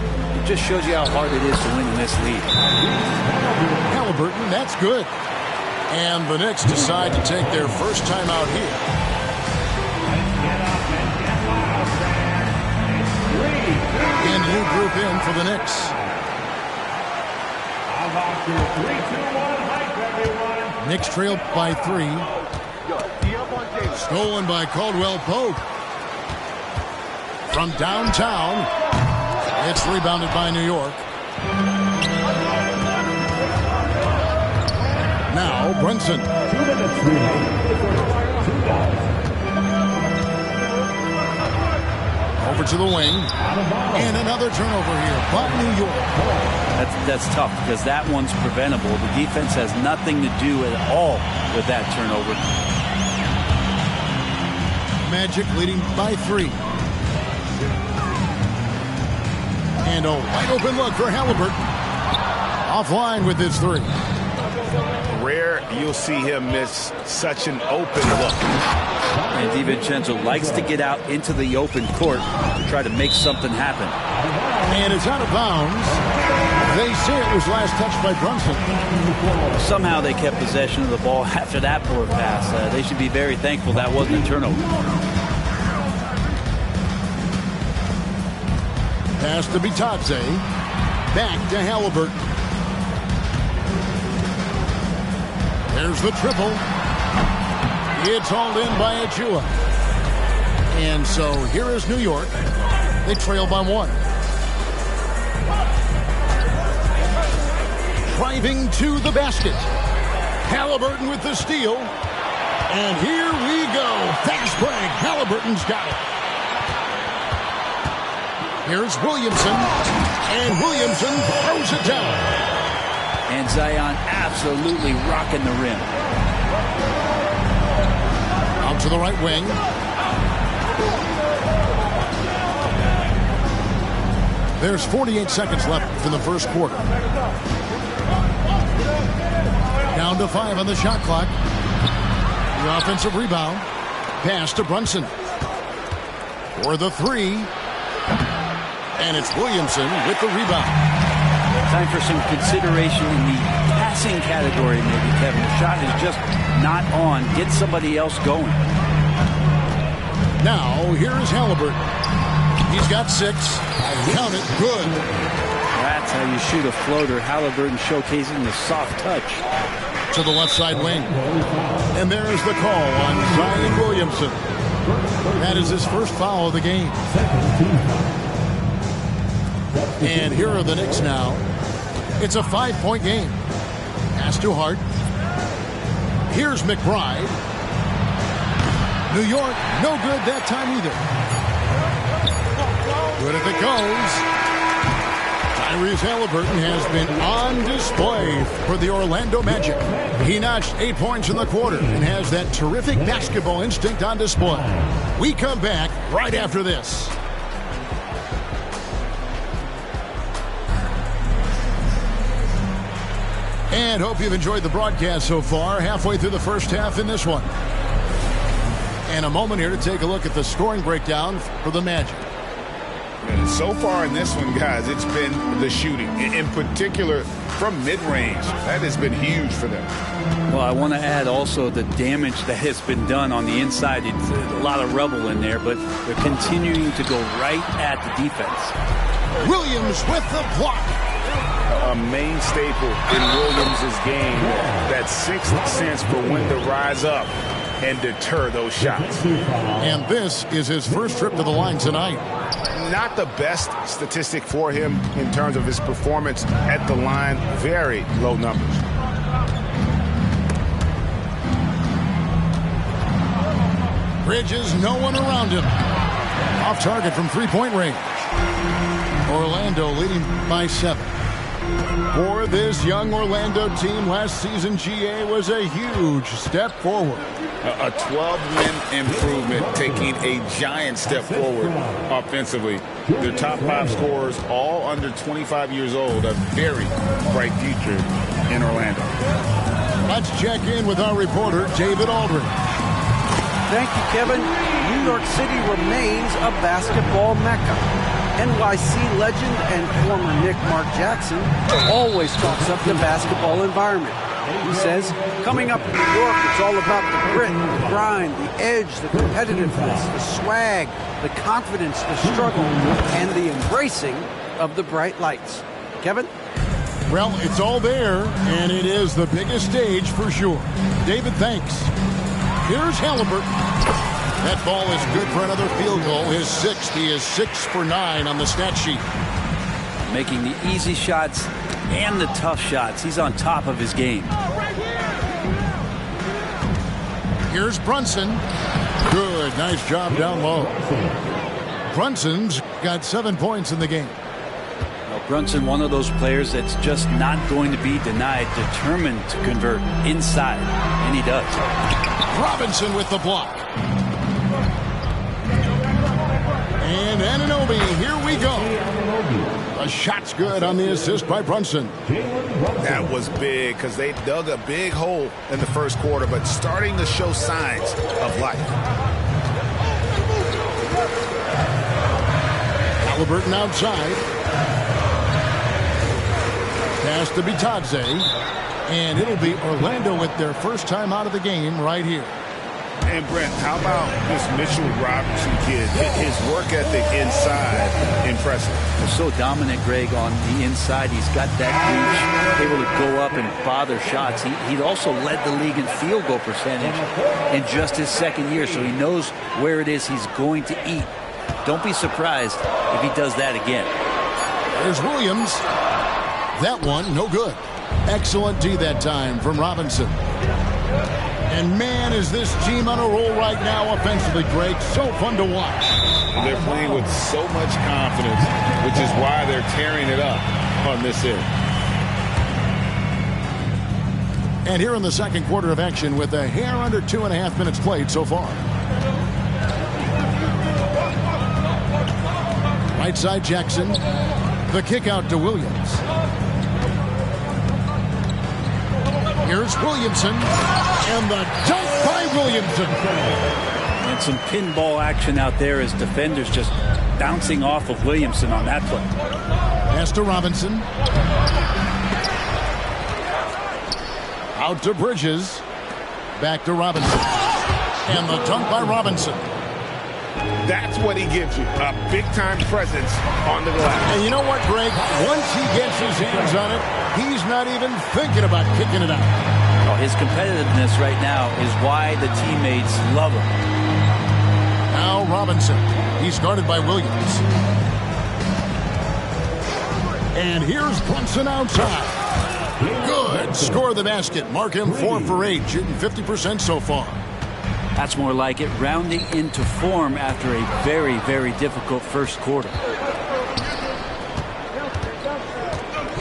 Speaker 3: it just shows you how hard it is to win in this league.
Speaker 6: Halliburton, that's good. And the Knicks decide to take their first time out here. And new group in for the Knicks. Knicks trail by 3. Stolen by Caldwell Pope. From downtown. It's rebounded by New York. Now Brunson. Over to the wing. And another turnover here by New York.
Speaker 3: That's tough because that one's preventable. The defense has nothing to do at all with that turnover.
Speaker 6: Magic leading by 3. And a wide open look for Halliburton. Offline with his 3.
Speaker 7: Rare you'll see him miss such an open look.
Speaker 3: And DiVincenzo likes to get out into the open court to try to make something happen.
Speaker 6: And it's out of bounds. They say it was last touched by Brunson.
Speaker 3: Somehow they kept possession of the ball after that poor pass. They should be very thankful that wasn't a turnover.
Speaker 6: Pass to Bitadze. Back to Halliburton. There's the triple. It's hauled in by Achua. And so here is New York. They trail by 1. Driving to the basket. Halliburton with the steal. And here we go. Fast break. Halliburton's got it. Here's Williamson. And Williamson throws it down.
Speaker 3: And Zion absolutely rocking the rim.
Speaker 6: Out to the right wing. There's 48 seconds left in the first quarter. Down to 5 on the shot clock. The offensive rebound. Pass to Brunson. For the 3. And it's Williamson with the rebound.
Speaker 3: Time for some consideration in the passing category, maybe, Kevin. The shot is just not on. Get somebody else going.
Speaker 6: Now, here's Halliburton. He's got 6. Count it. Good.
Speaker 3: That's how you shoot a floater. Halliburton showcasing the soft touch.
Speaker 6: To the left side wing. And there's the call on Zion Williamson. That is his first foul of the game. And here are the Knicks now. It's a 5-point game. Pass to Hart. Here's McBride. New York, no good that time either. Good if it goes. Tyrese Halliburton has been on display for the Orlando Magic. He notched 8 points in the quarter and has that terrific basketball instinct on display. We come back right after this. And hope you've enjoyed the broadcast so far. Halfway through the first half in this one. And a moment here to take a look at the scoring breakdown for the Magic.
Speaker 7: And so far in this one, guys, it's been the shooting. In particular, from mid-range. That has been huge for them.
Speaker 3: Well, I want to add also the damage that has been done on the inside. It's a lot of rubble in there, but they're continuing to go right at the defense.
Speaker 6: Williams with the block.
Speaker 7: A main staple in Williams' game. That sixth sense for when to rise up and deter those shots.
Speaker 6: And this is his first trip to the line tonight.
Speaker 7: Not the best statistic for him in terms of his performance at the line. Very low numbers.
Speaker 6: Bridges, no one around him. Off target from three-point range. Orlando leading by 7. For this young Orlando team, last season GA was a huge step forward.
Speaker 7: A 12-win improvement, taking a giant step forward offensively. Their top 5 scorers, all under 25 years old, a very bright future in Orlando.
Speaker 6: Let's check in with our reporter, David Aldridge.
Speaker 8: Thank you, Kevin. New York City remains a basketball mecca. NYC legend and former Knick Mark Jackson always talks up the basketball environment. He says, coming up in New York, it's all about the grit, the grind, the edge, the competitiveness, the swag, the confidence, the struggle, and the embracing of the bright lights. Kevin?
Speaker 6: Well, it's all there, and it is the biggest stage for sure. David, thanks. Here's Halliburton. That ball is good for another field goal. His 6th. He is 6 for 9 on the stat sheet.
Speaker 3: Making the easy shots and the tough shots. He's on top of his game.
Speaker 6: Here's Brunson. Good. Nice job down low. Brunson's got 7 points in the game.
Speaker 3: Well, Brunson, one of those players that's just not going to be denied, determined to convert inside, and he does.
Speaker 6: Robinson with the block. And Anunoby, here we go. A shot's good on the assist by Brunson.
Speaker 7: That was big because they dug a big hole in the first quarter, but starting to show signs of life.
Speaker 6: Halliburton outside. Pass to Bitadze. And it'll be Orlando with their first time out of the game right here.
Speaker 7: And Brent, how about this Mitchell Robinson kid? His work ethic inside, impressive.
Speaker 3: He's so dominant, Greg, on the inside. He's got that reach, able to go up and bother shots. He also led the league in field goal percentage in just his second year, so he knows where it is he's going to eat. Don't be surprised if he does that again.
Speaker 6: There's Williams. That one, no good. Excellent D that time from Robinson. And man, is this team on a roll right now offensively, Greg. So fun to watch.
Speaker 7: They're playing with so much confidence, which is why they're tearing it up on this end.
Speaker 6: And here in the second quarter of action with a hair under 2.5 minutes played so far. Right side Jackson. The kick out to Williams. Here's Williamson. And the dunk by Williamson.
Speaker 3: And some pinball action out there as defenders just bouncing off of Williamson on that play.
Speaker 6: Pass to Robinson. Out to Bridges. Back to Robinson. And the dunk by Robinson.
Speaker 7: That's what he gives you, a big-time presence on the glass.
Speaker 6: And you know what, Greg? Once he gets his hands on it, he's not even thinking about kicking it out.
Speaker 3: Oh, his competitiveness right now is why the teammates love him.
Speaker 6: Now Robinson. He's guarded by Williams. And here's Brunson outside. Good. Score the basket. Mark him 4 for 8, shooting 50% so far.
Speaker 3: That's more like it, rounding into form after a very, very difficult first quarter.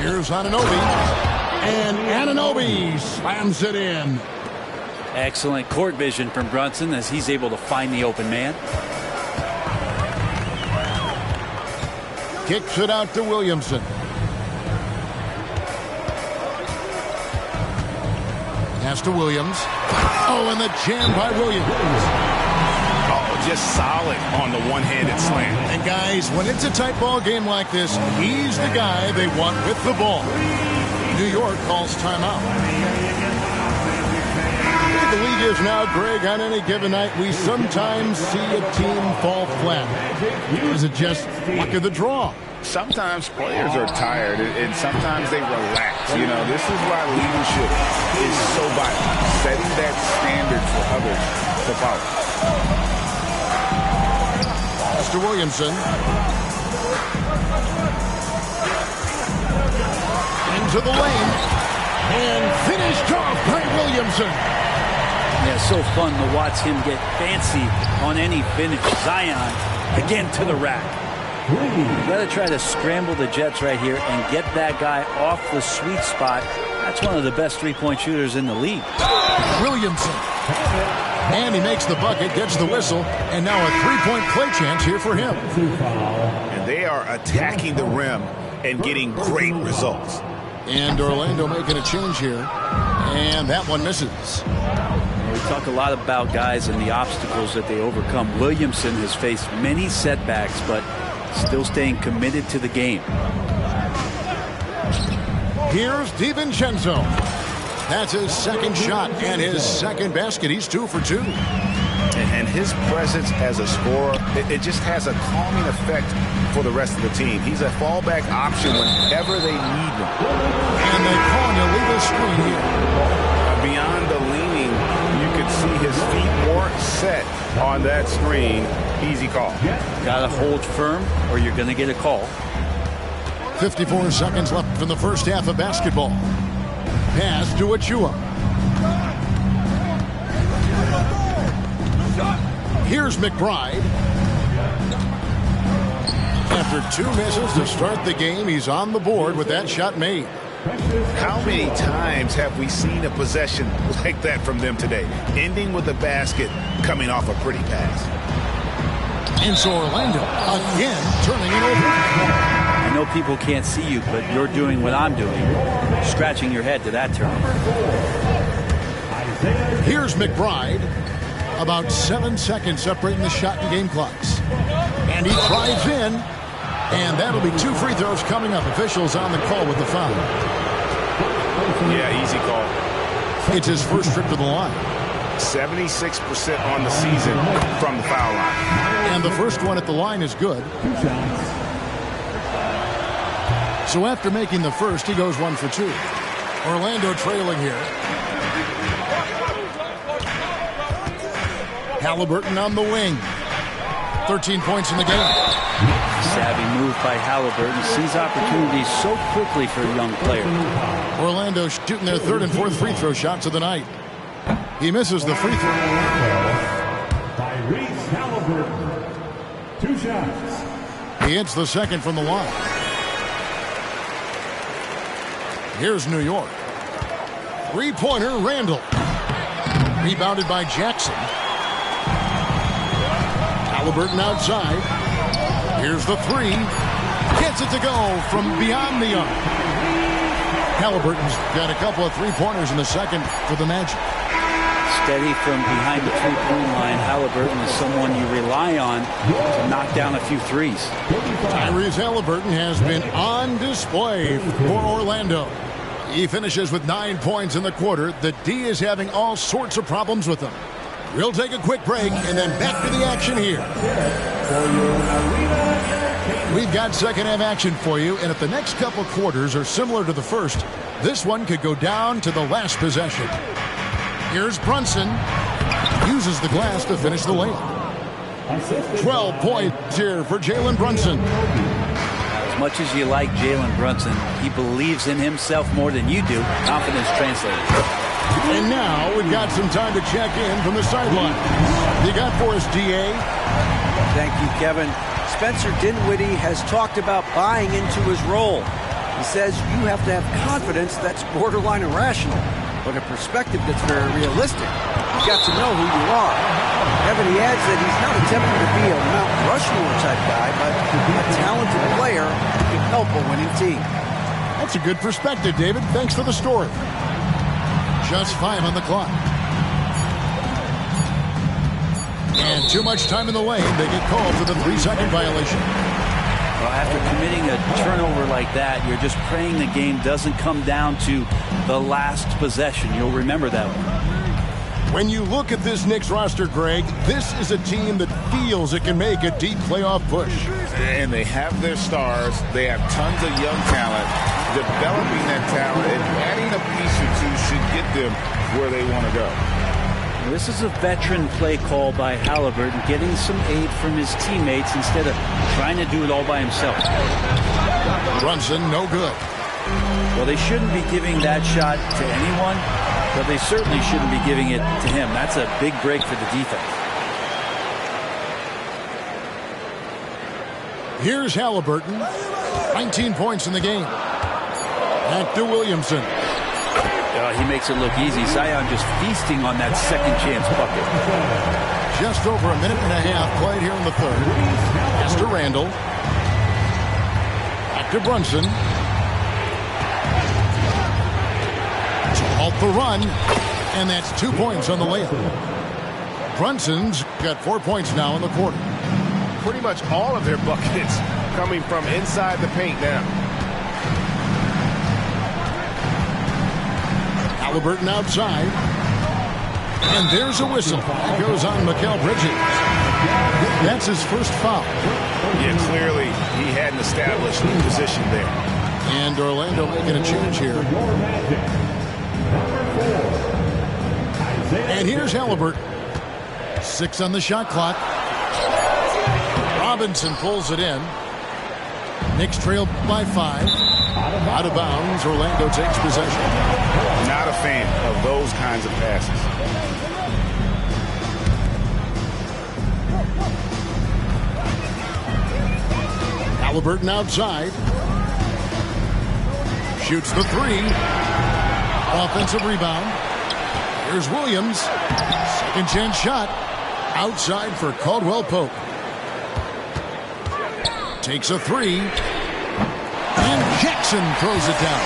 Speaker 6: Here's Anunoby. And Anunoby slams it in.
Speaker 3: Excellent court vision from Brunson as he's able to find the open man.
Speaker 6: Kicks it out to Williamson. Pass to Williams. Oh, and the jam by Williams.
Speaker 7: Oh, just solid on the one-handed slam.
Speaker 6: And guys, when it's a tight ball game like this, he's the guy they want with the ball. New York calls timeout. The league is now, Greg, on any given night, we sometimes see a team fall flat. Is it just luck of the draw?
Speaker 7: Sometimes players are tired, and sometimes they relax. You know, this is why leadership is so vital, setting that standard for others to follow.
Speaker 6: Mr. Williamson. Into the lane. And finished off by Williamson.
Speaker 3: Yeah, so fun to watch him get fancy on any finish. Zion, again to the rack. You got to try to scramble the Jets right here and get that guy off the sweet spot. That's one of the best three-point shooters in the league.
Speaker 6: Williamson. And he makes the bucket, gets the whistle, and now a three-point play chance here for him.
Speaker 7: And they are attacking the rim and getting great results.
Speaker 6: And Orlando making a change here. And that one misses.
Speaker 3: We talk a lot about guys and the obstacles that they overcome. Williamson has faced many setbacks, but still staying committed to the game.
Speaker 6: Here's DiVincenzo. That's his second shot and his second basket. He's 2 for 2.
Speaker 7: And his presence as a scorer, it just has a calming effect for the rest of the team. He's a fallback option whenever they need one.
Speaker 6: And they call an illegal screen here.
Speaker 7: Beyond the leaning, you could see his feet more set on that screen. Easy call.
Speaker 3: Got to hold firm or you're going to get a call.
Speaker 6: 54 seconds left in the first half of basketball. Pass to Achua. Here's McBride. After 2 misses to start the game, he's on the board with that shot made.
Speaker 7: How many times have we seen a possession like that from them today? Ending with a basket, coming off a pretty pass.
Speaker 6: And so Orlando again turning it over.
Speaker 3: I know people can't see you, but you're doing what I'm doing. Scratching your head to that turn.
Speaker 6: Here's McBride. About 7 seconds separating the shot and game clocks. And he drives in. And that'll be 2 free throws coming up. Officials on the call with the foul.
Speaker 7: Yeah, easy call.
Speaker 6: It's his first trip to the line.
Speaker 7: 76% on the season from the foul line.
Speaker 6: And the first one at the line is good. So after making the first, he goes 1 for 2. Orlando trailing here. Halliburton on the wing. 13 points in the game.
Speaker 3: Savvy move by Halliburton. Sees opportunities so quickly for a young player.
Speaker 6: Orlando shooting their 3rd and 4th free throw shots of the night. He misses the free throw.
Speaker 4: Tyrese Halliburton. 2 shots.
Speaker 6: He hits the second from the line. Here's New York. Three-pointer, Randall. Rebounded by Jackson. Halliburton outside. Here's the three. Gets it to go from beyond the arc. Halliburton's got a couple of three-pointers in the second for the Magic.
Speaker 3: Steady from behind the three-point line. Halliburton is someone you rely on to knock down a few threes.
Speaker 6: Tyrese Halliburton has been on display for Orlando. He finishes with 9 points in the quarter. The D is having all sorts of problems with him. We'll take a quick break and then back to the action here. We've got second half action for you, and if the next couple quarters are similar to the first, this one could go down to the last possession. Here's Brunson. Uses the glass to finish the layup. 12 points here for Jalen Brunson.
Speaker 3: As much as you like Jalen Brunson, he believes in himself more than you do. Confidence translated.
Speaker 6: And now we've got some time to check in from the sideline. You got for us, DA?
Speaker 8: Thank you, Kevin. Spencer Dinwiddie has talked about buying into his role. He says you have to have confidence that's borderline irrational, but a perspective that's very realistic. You've got to know who you are. Kevin, he adds that he's not attempting to be a Mount Rushmore type guy, but a talented player who can help a winning team.
Speaker 6: That's a good perspective, David. Thanks for the story. Just 5 on the clock. And too much time in the lane. They get called for the 3-second violation.
Speaker 3: Well, after committing a turnover like that, you're just praying the game doesn't come down to the last possession. You'll remember that one.
Speaker 6: When you look at this Knicks roster, Greg, this is a team that feels it can make a deep playoff push.
Speaker 7: And they have their stars. They have tons of young talent. Developing that talent and adding a piece or two should get them where they want to go.
Speaker 3: This is a veteran play call by Halliburton, getting some aid from his teammates instead of trying to do it all by himself.
Speaker 6: Brunson, no good.
Speaker 3: Well, they shouldn't be giving that shot to anyone, but they certainly shouldn't be giving it to him. That's a big break for the defense.
Speaker 6: Here's Halliburton. 19 points in the game. Back to Williamson.
Speaker 3: He makes it look easy. Zion just feasting on that second chance bucket.
Speaker 6: Just over a minute and a half played here in the third. Pass to Randall. Back to Brunson. To halt the run. And that's 2 points on the layup. Brunson's got 4 points now in the quarter.
Speaker 1: Pretty much all of their buckets coming from inside the paint now.
Speaker 6: Halliburton outside. And there's a whistle. It goes on Mikal Bridges. That's his first foul.
Speaker 1: Yeah, clearly he hadn't established the position there.
Speaker 6: And Orlando making a change here. And here's Halliburton. 6 on the shot clock. Robinson pulls it in. Knicks trail by 5. Out of bounds. Orlando takes possession.
Speaker 7: Not a fan of those kinds of passes.
Speaker 6: Halliburton outside. Shoots the 3. Offensive rebound. Here's Williams. Second chance shot. Outside for Caldwell Pope. Takes a 3. And Jackson throws it down.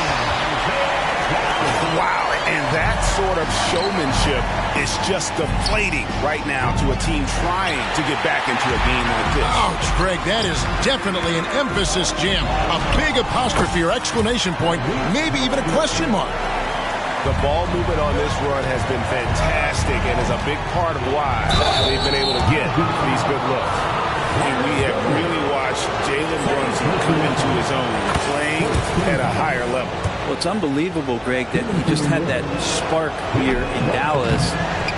Speaker 1: Wow, and that sort of showmanship is just deflating right now to a team trying to get back into a game like this.
Speaker 6: Ouch, Greg, that is definitely an emphasis jam. A big apostrophe or exclamation point, maybe even a question mark.
Speaker 1: The ball movement on this run has been fantastic and is a big part of why they've been able to get these good looks. And we have really watched Jalen Brunson come into his own, playing at a higher level.
Speaker 3: Well, it's unbelievable, Greg, that he just had that spark here in Dallas,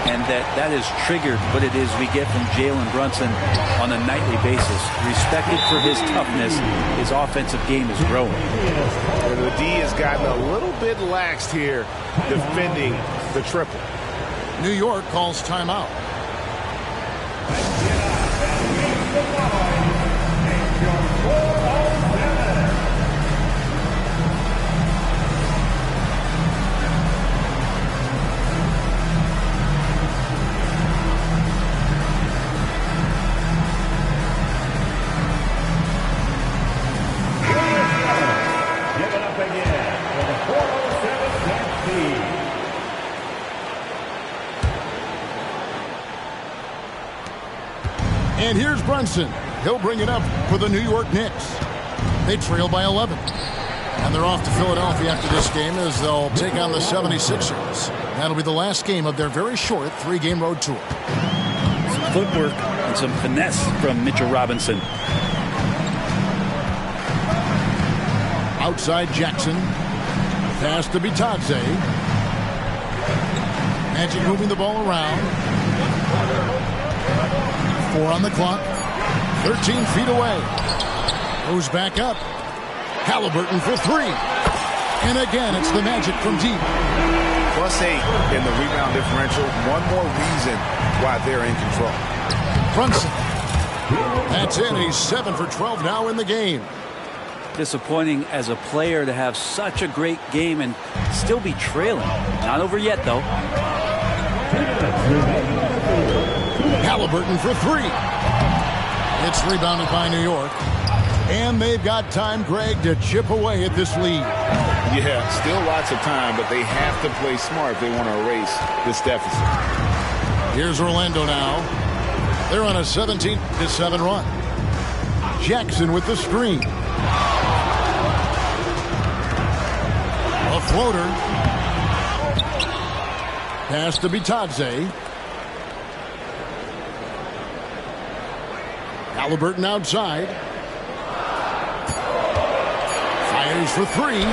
Speaker 3: and that has triggered what it is we get from Jalen Brunson on a nightly basis. Respected for his toughness, his offensive game is growing.
Speaker 1: And the D has gotten a little bit laxed here defending the triple.
Speaker 6: New York calls timeout. And here's Brunson. He'll bring it up for the New York Knicks. They trail by 11. And they're off to Philadelphia after this game as they'll take on the 76ers. That'll be the last game of their very short 3-game road tour.
Speaker 3: Some footwork and some finesse from Mitchell Robinson.
Speaker 6: Outside Jackson. Pass to Bitadze. Magic moving the ball around. 4 on the clock. 13 feet away. Goes back up. Halliburton for 3. And again, it's the Magic from deep.
Speaker 7: +8 in the rebound differential. One more reason why they're in control.
Speaker 6: Brunson. That's in. He's 7 for 12 now in the game.
Speaker 3: Disappointing as a player to have such a great game and still be trailing. Not over yet, though.
Speaker 6: Halliburton for 3. It's rebounded by New York. And they've got time, Greg, to chip away at this lead.
Speaker 7: Yeah, still lots of time, but they have to play smart if they want to erase this deficit.
Speaker 6: Here's Orlando now. They're on a 17-7 run. Jackson with the screen. A floater. Pass to Bitadze. Halliburton outside. Fires for 3.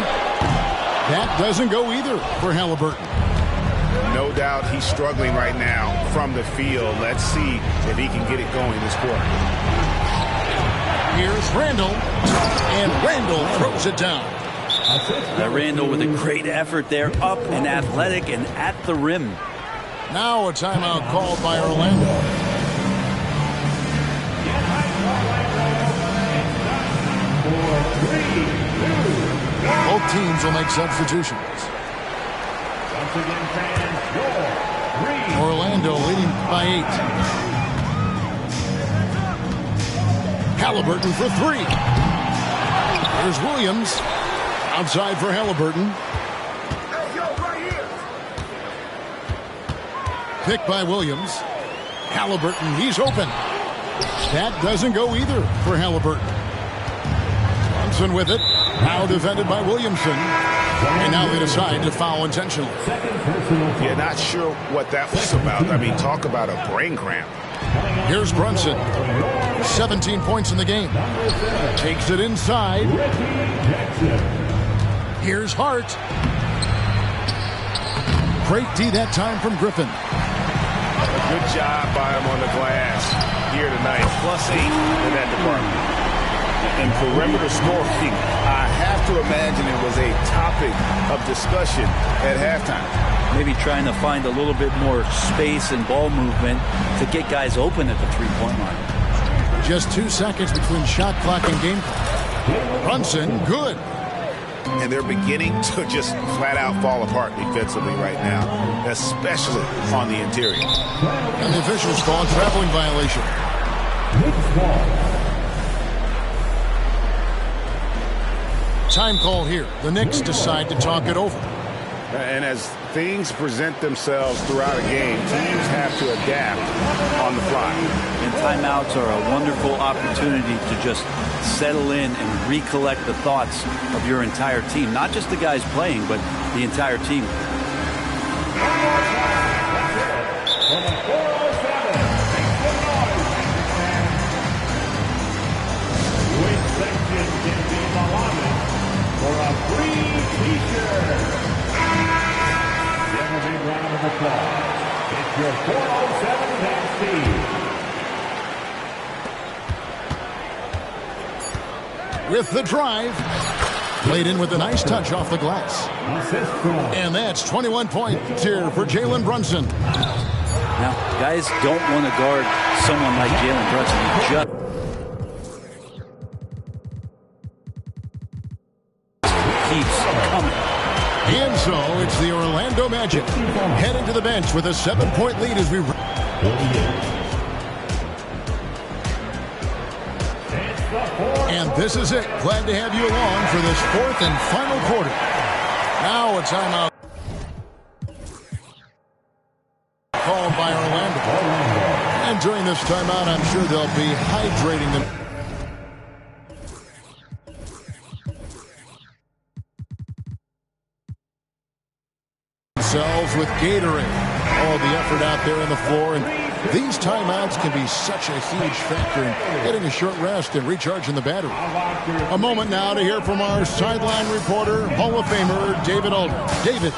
Speaker 6: That doesn't go either for Halliburton.
Speaker 7: No doubt he's struggling right now from the field. Let's see if he can get it going this quarter.
Speaker 6: Here's Randall. And Randall throws it down.
Speaker 3: Randall with a great effort there, up and athletic and at the rim.
Speaker 6: Now a timeout called by Orlando. Both teams will make substitutions. Orlando leading by 8. Halliburton for 3. Here's Williams. Outside for Halliburton. Picked by Williams. Halliburton, he's open. That doesn't go either for Halliburton. Brunson with it. Now defended by Williamson. And now they decide to foul intentionally.
Speaker 7: Yeah, not sure what that was about. I mean, talk about a brain cramp.
Speaker 6: Here's Brunson. 17 points in the game. Takes it inside. Here's Hart. Great D that time from Griffin.
Speaker 7: Good job by him on the glass here tonight. +8 in that department. And perimeter scoring, I have to imagine it was a topic of discussion at halftime.
Speaker 3: Maybe trying to find a little bit more space and ball movement to get guys open at the three-point line.
Speaker 6: Just 2 seconds between shot clock and game clock. Brunson, good.
Speaker 7: And they're beginning to just flat out fall apart defensively right now, especially on the interior.
Speaker 6: And the officials call a traveling violation. Time call here. The Knicks decide to talk it over.
Speaker 7: And as things present themselves throughout a game, teams have to adapt on the fly.
Speaker 3: And timeouts are a wonderful opportunity to just settle in and recollect the thoughts of your entire team. Not just the guys playing, but the entire team.
Speaker 4: For a free t-shirt. Give a big round of applause. It's your 407 Taxi.
Speaker 6: With the drive. Played in with a nice touch off the glass. And that's 21 points here for Jalen Brunson.
Speaker 3: Now, guys don't want to guard someone like Jalen Brunson. He just keeps coming.
Speaker 6: And so it's the Orlando Magic heading to the bench with a 7-point lead as we... And this is it. Glad to have you along for this 4th and final quarter. Now a timeout called by Orlando. And during this timeout, I'm sure they'll be hydrating them. Themselves with Gatorade. Oh, the effort out there on the floor. And these timeouts can be such a huge factor in getting a short rest and recharging the battery. A moment now to hear from our sideline reporter, Hall of Famer David Aldridge. David.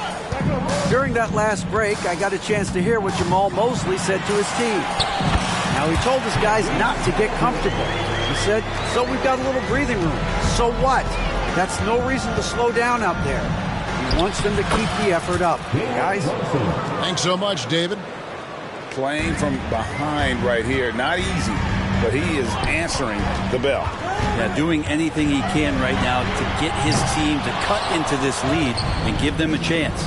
Speaker 8: During that last break, I got a chance to hear what Jamal Mosley said to his team. Now, he told his guys not to get comfortable. He said, so we've got a little breathing room. So what? That's no reason to slow down out there. He wants them to keep the effort up. Guys?
Speaker 6: Thanks so much, David.
Speaker 7: Playing from behind right here, not easy, but he is answering the bell.
Speaker 3: Yeah, doing anything he can right now to get his team to cut into this lead and give them a chance.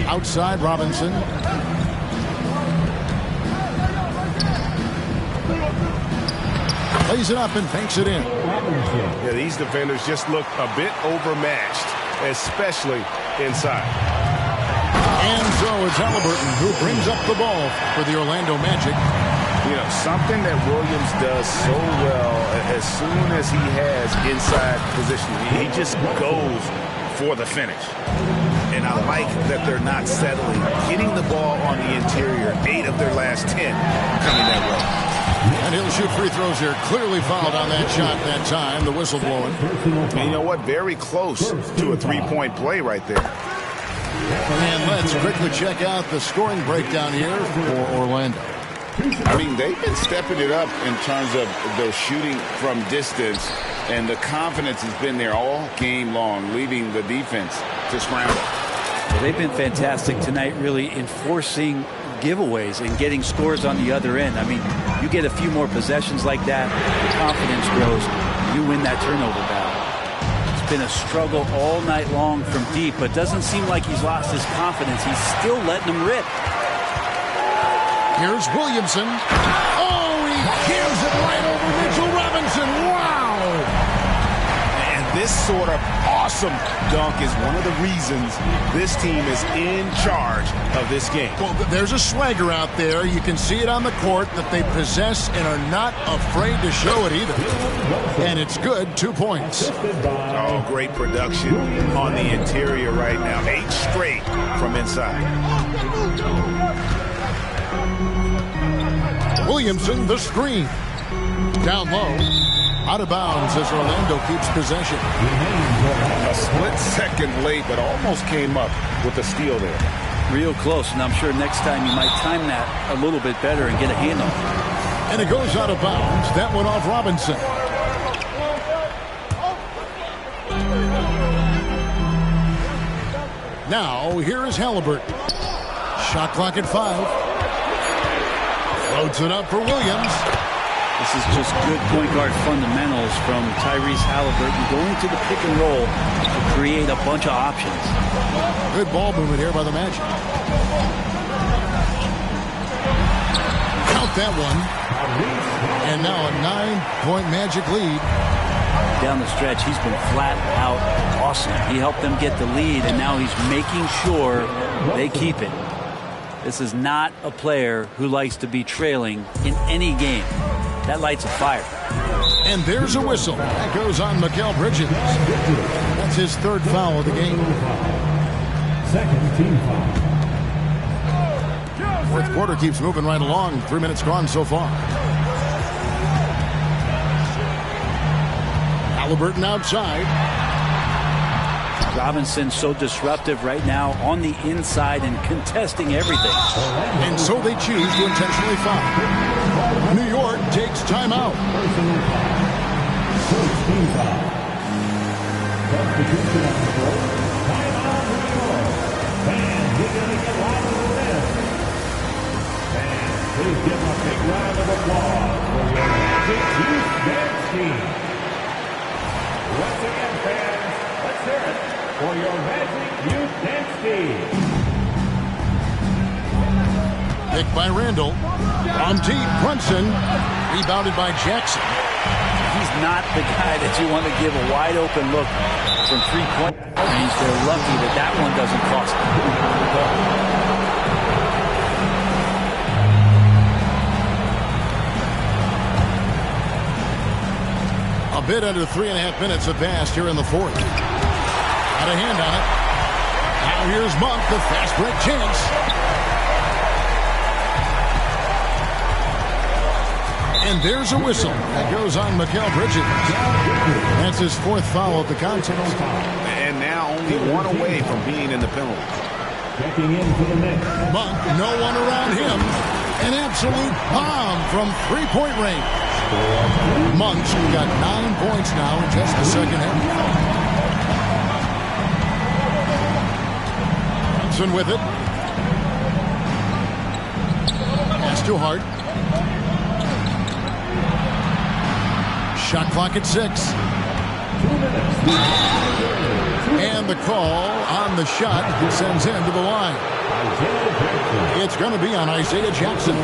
Speaker 6: Outside, Robinson. Plays it up and banks it in.
Speaker 1: Yeah, these defenders just look a bit overmatched, especially inside.
Speaker 6: And so it's Halliburton who brings up the ball for the Orlando Magic.
Speaker 7: You know, something that Williams does so well, as soon as he has inside position, he just goes for the finish. And I like that they're not settling. Getting the ball on the interior, 8 of their last 10 coming that way.
Speaker 6: And he'll shoot free throws here. Clearly fouled on that shot that time. The whistle blowing.
Speaker 7: And you know what? Very close to a three-point play right there.
Speaker 6: And let's quickly check out the scoring breakdown here for Orlando.
Speaker 7: I mean, they've been stepping it up in terms of their shooting from distance, and the confidence has been there all game long, leaving the defense to scramble.
Speaker 3: Well, they've been fantastic tonight, really enforcing giveaways and getting scores on the other end. I mean, you get a few more possessions like that, the confidence grows, you win that turnover battle. It's been a struggle all night long from deep, but doesn't seem like he's lost his confidence. He's still letting them rip.
Speaker 6: Here's Williamson. Oh, he gives it right over Mitchell Robinson. Wow!
Speaker 1: And this sort of awesome dunk is one of the reasons this team is in charge of this game.
Speaker 6: Well, there's a swagger out there. You can see it on the court that they possess and are not afraid to show it either. And it's good, 2 points.
Speaker 7: Oh, great production on the interior right now. 8 straight from inside.
Speaker 6: Williamson, the screen. Down low. Out of bounds as Orlando keeps possession.
Speaker 7: A split second late, but almost came up with a steal there.
Speaker 3: Real close, and I'm sure next time you might time that a little bit better and get a handle.
Speaker 6: And it goes out of bounds. That one off Robinson. Now, here is Halliburton. Shot clock at 5. Loads it up for Williams.
Speaker 3: This is just good point guard fundamentals from Tyrese Halliburton, going to the pick and roll to create a bunch of options.
Speaker 6: Good ball movement here by the Magic. Count that one. And now a 9-point Magic lead.
Speaker 3: Down the stretch, he's been flat out awesome. He helped them get the lead, and now he's making sure they keep it. This is not a player who likes to be trailing in any game. That lights a fire.
Speaker 6: And there's a whistle. That goes on Mikal Bridges. That's his 3rd foul of the game.
Speaker 4: Second team foul.
Speaker 6: 4th quarter keeps moving right along. 3 minutes gone so far. Halliburton outside.
Speaker 3: Robinson so disruptive right now on the inside and contesting everything.
Speaker 6: And so they choose to intentionally foul. New York takes timeout.
Speaker 4: Please give a big round of applause for your Magic Youth Dance Team. Once again, fans, let's hear it for your Magic Youth Dance Team.
Speaker 6: Picked by Randall. On deep, Brunson. Rebounded by Jackson.
Speaker 3: He's not the guy that you want to give a wide open look from 3-point range. They're lucky that that one doesn't cost them.
Speaker 6: bit under 3.5 minutes have passed here in the fourth. Got a hand on it. Now here's Monk, the fast break chance. And there's a whistle that goes on Mikal Bridges. That's his fourth foul of the contest.
Speaker 7: And now only one away from being in the penalty.
Speaker 4: Checking in for the Knicks.
Speaker 6: Monk, no one around him. An absolute bomb from three-point range. Monk's got 9 points now in just the second half. Brunson with it. Pass to Hart. Shot clock at 6. And the call on the shot sends him to the line. It's going to be on Isaiah Jackson.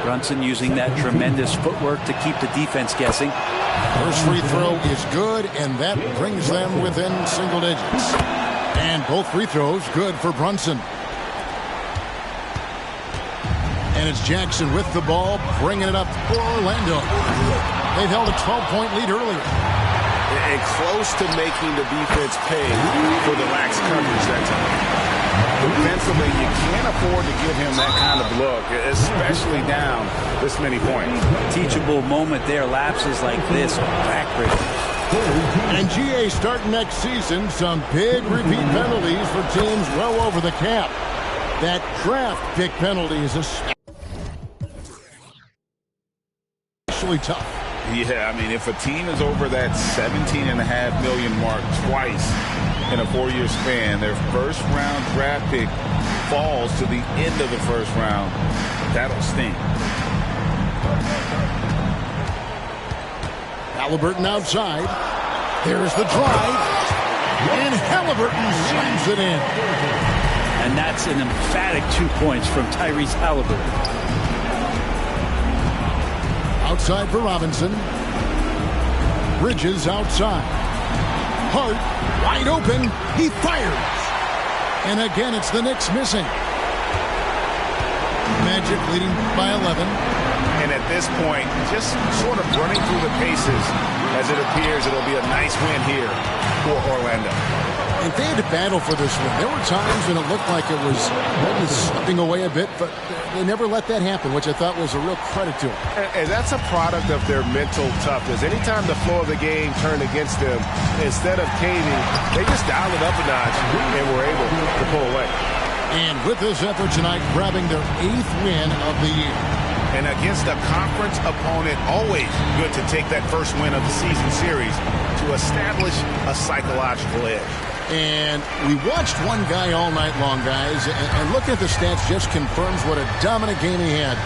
Speaker 3: Brunson using that tremendous footwork to keep the defense guessing.
Speaker 6: First free throw is good, and that brings them within single digits. And both free throws good for Brunson. And it's Jackson with the ball, bringing it up for Orlando. They've held a 12-point lead earlier.
Speaker 7: And close to making the defense pay for the lax coverage that time. Defensively, you can't afford to give him that kind of look, especially down this many points.
Speaker 3: Teachable moment there, lapses like this, backbreakers.
Speaker 6: And GA starting next season, some big repeat penalties for teams well over the cap. That draft pick penalty is especially tough.
Speaker 7: Yeah, I mean, if a team is over that $17.5 million mark twice in a 4-year span, their first-round draft pick falls to the end of the first round, that'll sting.
Speaker 6: Halliburton outside. There's the drive. And Halliburton slams it in.
Speaker 3: And that's an emphatic 2 points from Tyrese Halliburton.
Speaker 6: Outside for Robinson. Bridges outside. Hart wide open. He fires. And again, it's the Knicks missing. Magic leading by 11.
Speaker 7: And at this point, just sort of running through the paces as it appears it'll be a nice win here for Orlando.
Speaker 6: And they had to battle for this win. There were times when it looked like it was slipping away a bit, but they never let that happen, which I thought was a real credit to them.
Speaker 1: And that's a product of their mental toughness. Anytime the flow of the game turned against them, instead of caving, they just dialed it up a notch and were able to pull away.
Speaker 6: And with this effort tonight, grabbing their 8th win of the year.
Speaker 7: And against a conference opponent, always good to take that first win of the season series to establish a psychological edge.
Speaker 6: And we watched one guy all night long, guys, and looking at the stats just confirms what a dominant game he had.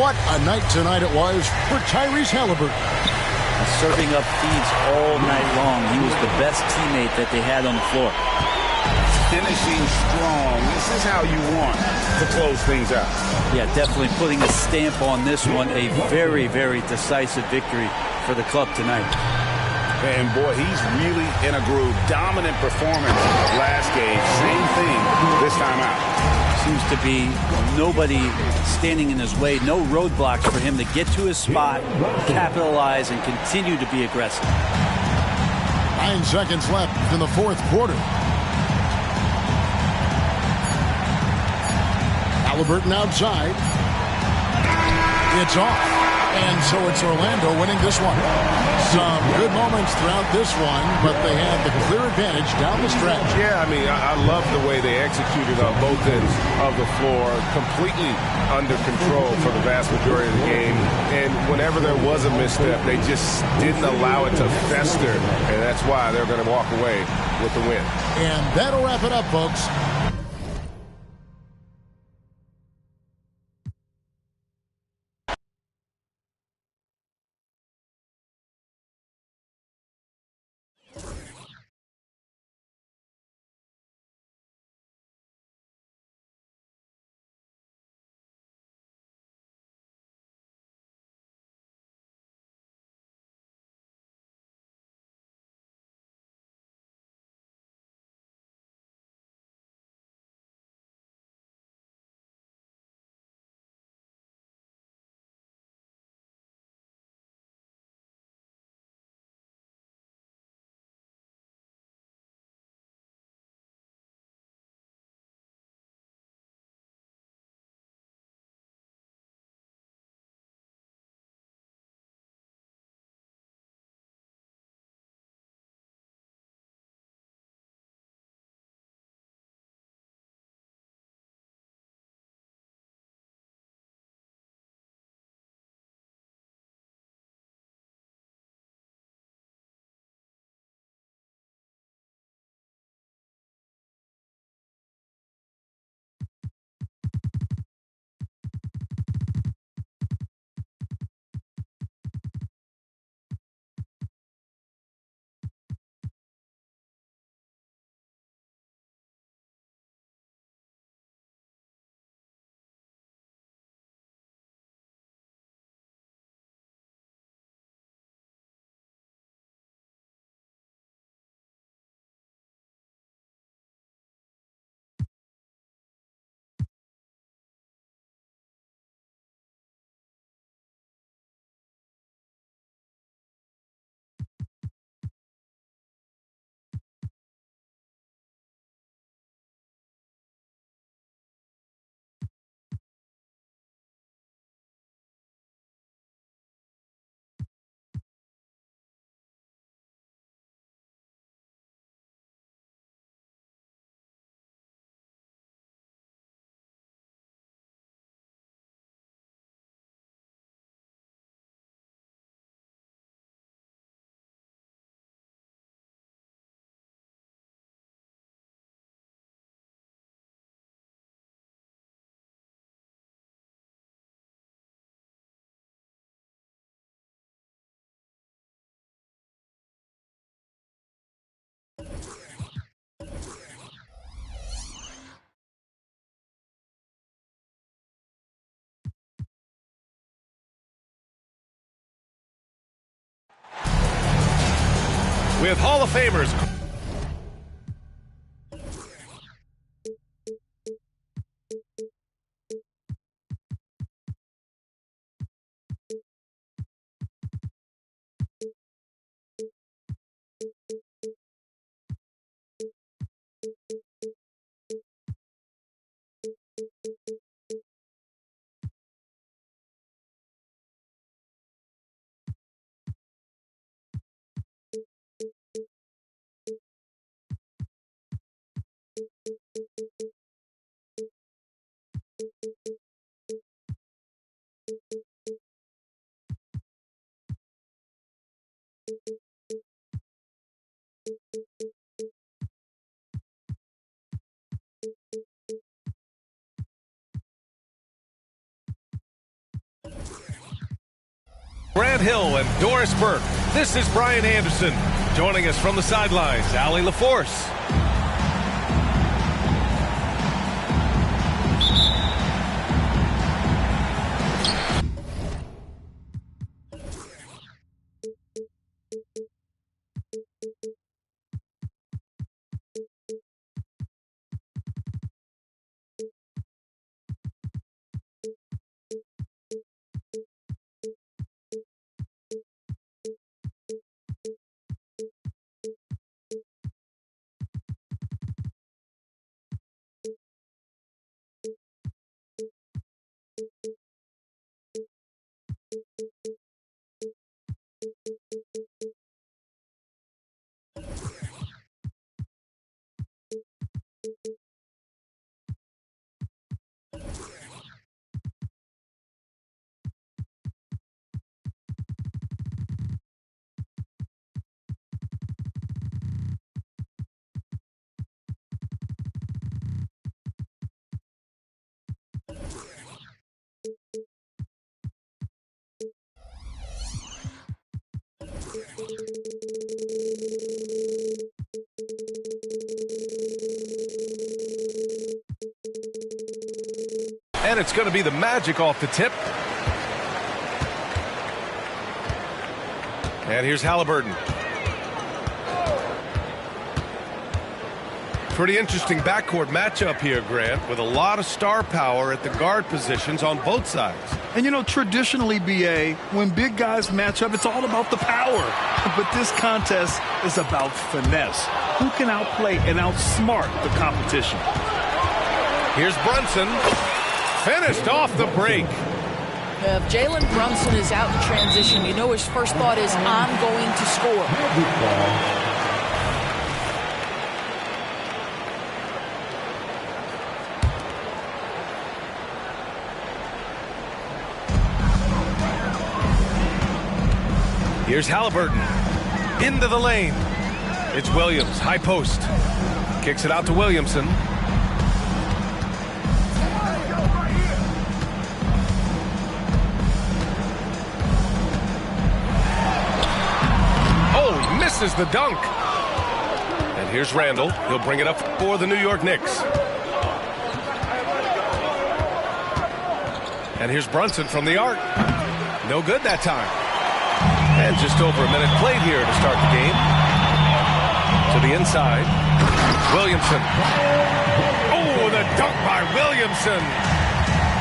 Speaker 6: What a night tonight it was for Tyrese Halliburton.
Speaker 3: Serving up feeds all night long. He was the best teammate that they had on the floor.
Speaker 7: Finishing strong. This is how you want to close things out.
Speaker 3: Yeah, definitely putting a stamp on this one. A very, very decisive victory for the club tonight.
Speaker 7: And boy, he's really in a groove. Dominant performance last game. Same thing this time out.
Speaker 3: Seems to be nobody standing in his way. No roadblocks for him to get to his spot, capitalize, and continue to be aggressive.
Speaker 6: 9 seconds left in the fourth quarter. Halliburton outside. It's off. And so it's Orlando winning this one. Some good moments throughout this one, but they had the clear advantage down the stretch.
Speaker 1: Yeah, I mean, I love the way they executed on both ends of the floor, completely under control for the vast majority of the game. And whenever there was a misstep, they just didn't allow it to fester, and that's why they're going to walk away with the win.
Speaker 6: And that'll wrap it up, folks.
Speaker 1: with Hall of Famers. Grant Hill and Doris Burke. This is Brian Anderson. Joining us from the sidelines, Allie LaForce. And it's going to be the Magic off the tip. And here's Halliburton. Pretty interesting backcourt matchup here, Grant, with a lot of star power at the guard positions on both sides.
Speaker 2: And, you know, traditionally, B.A., when big guys match up, it's all about the power. But this contest is about finesse. Who can outplay and outsmart the competition?
Speaker 1: Here's Brunson. Finished off the break.
Speaker 9: If Jalen Brunson is out in transition, you know his first thought is, I'm going to score.
Speaker 1: Here's Halliburton. Into the lane. It's Williams, high post. Kicks it out to Williamson. Misses the dunk. And here's Randall. He'll bring it up for the New York Knicks. And here's Brunson from the arc. No good that time. And just over a minute played here to start the game. To the inside. Williamson. Oh, the dunk by Williamson.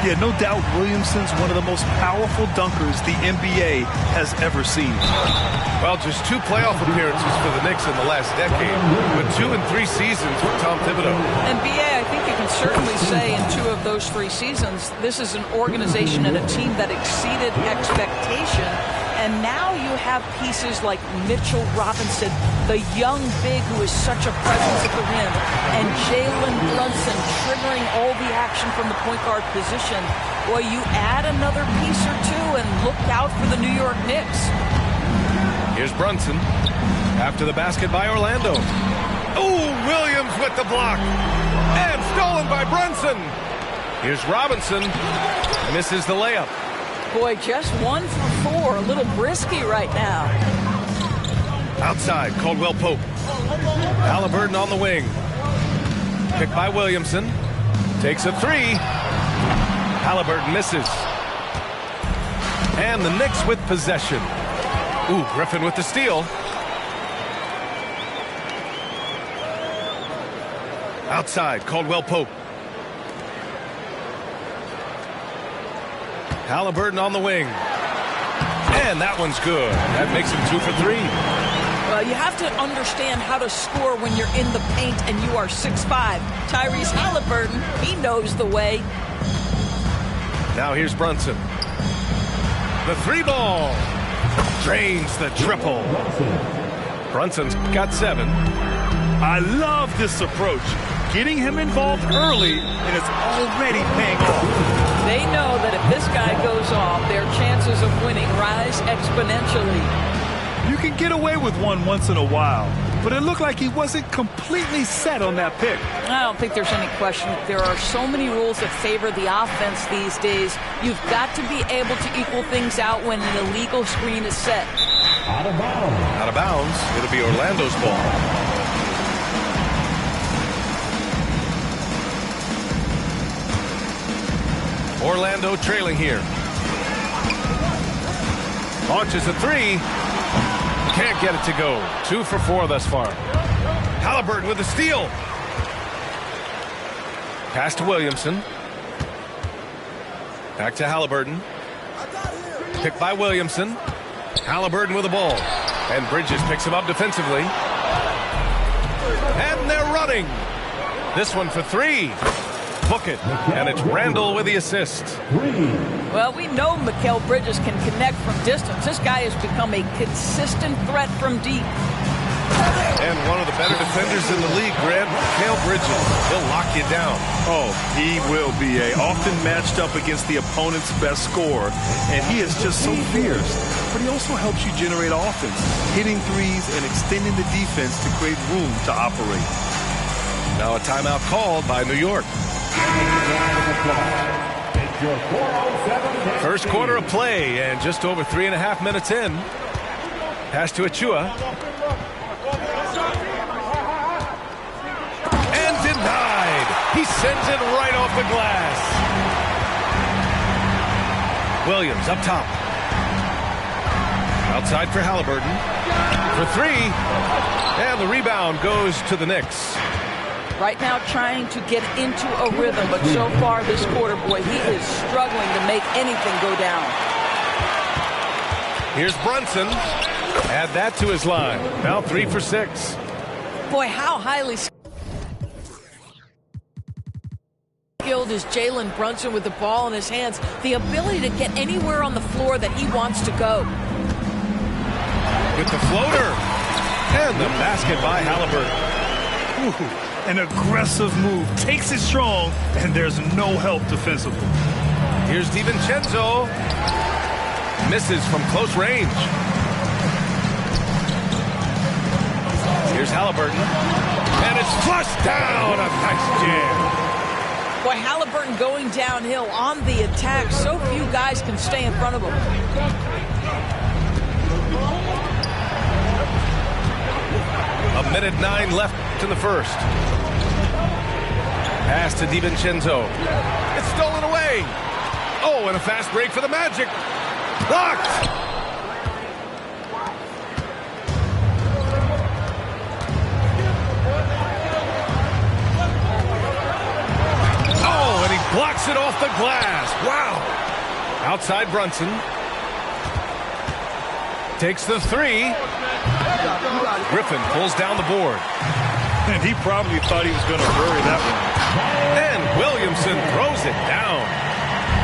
Speaker 2: Yeah, no doubt Williamson's one of the most powerful dunkers the NBA has ever seen.
Speaker 1: Well, just 2 playoff appearances for the Knicks in the last decade, but 2 and 3 seasons for Tom Thibodeau.
Speaker 9: And B.A., I think you can certainly say in 2 of those 3 seasons, this is an organization and a team that exceeded expectation. And now you have pieces like Mitchell Robinson, the young big who is such a presence at the rim, and Jalen Brunson triggering all the action from the point guard position. Boy, you add another piece or 2 and look out for the New York Knicks.
Speaker 1: Here's Brunson. After the basket by Orlando. Oh, Williams with the block. And stolen by Brunson. Here's Robinson. Misses the layup.
Speaker 9: Boy, just 1 for 4. A little brisky right now.
Speaker 1: Outside, Caldwell Pope. Halliburton on the wing. Picked by Williamson. Takes a 3. Halliburton misses. And the Knicks with possession. Ooh, Griffin with the steal. Outside, Caldwell Pope. Halliburton on the wing. And that one's good. That makes him 2 for 3.
Speaker 9: Well, you have to understand how to score when you're in the paint and you are 6'5". Tyrese Halliburton, he knows the way.
Speaker 1: Now here's Brunson. The 3-ball. Drains the triple. Brunson's got 7.
Speaker 2: I love this approach. Getting him involved early, and it's already paying off.
Speaker 9: They know that if this guy goes off, their chances of winning rise exponentially.
Speaker 2: You can get away with one once in a while, but it looked like he wasn't completely set on that pick.
Speaker 9: I don't think there's any question. There are so many rules that favor the offense these days. You've got to be able to equal things out when an illegal screen is set.
Speaker 4: Out of bounds.
Speaker 1: Out of bounds. It'll be Orlando's ball. Orlando trailing here. Launches a 3. Can't get it to go. 2 for 4 thus far. Halliburton with a steal. Pass to Williamson. Back to Halliburton. Picked by Williamson. Halliburton with the ball. And Bridges picks him up defensively. And they're running. This one for 3. Book it. And it's Randall with the assist.
Speaker 9: Well, we know Mikal Bridges can connect from distance. This guy has become a consistent threat from deep.
Speaker 1: And one of the better defenders in the league, Grant, Mikal Bridges. He'll lock you down.
Speaker 2: Oh, he will be often matched up against the opponent's best scorer, and he is just so fierce. But he also helps you generate offense, hitting threes and extending the defense to create room to operate.
Speaker 1: Now a timeout called by New York. First quarter of play, and just over 3.5 minutes in. Pass to Achua. And denied. He sends it right off the glass. Williams up top. Outside for Halliburton. For 3. And the rebound goes to the Knicks.
Speaker 9: Right now trying to get into a rhythm, but so far this quarter, boy, he is struggling to make anything go down.
Speaker 1: Here's Brunson. Add that to his line. Now 3 for 6.
Speaker 9: Boy, how highly skilled is Jalen Brunson with the ball in his hands. The ability to get anywhere on the floor that he wants to go.
Speaker 1: With the floater. And the basket by Halliburton.
Speaker 2: Ooh. An aggressive move, takes it strong, and there's no help defensively.
Speaker 1: Here's DiVincenzo. Misses from close range. Here's Halliburton. And it's flushed down. A nice jam.
Speaker 9: Boy, Halliburton going downhill on the attack. So few guys can stay in front of him.
Speaker 1: A minute 9 left in the first. Pass to DiVincenzo. It's stolen away. Oh, and a fast break for the Magic. Blocked. Oh, and he blocks it off the glass. Wow. Outside Brunson. Takes the 3. Griffin pulls down the board.
Speaker 2: And he probably thought he was going to bury that one.
Speaker 1: And Williamson throws it down.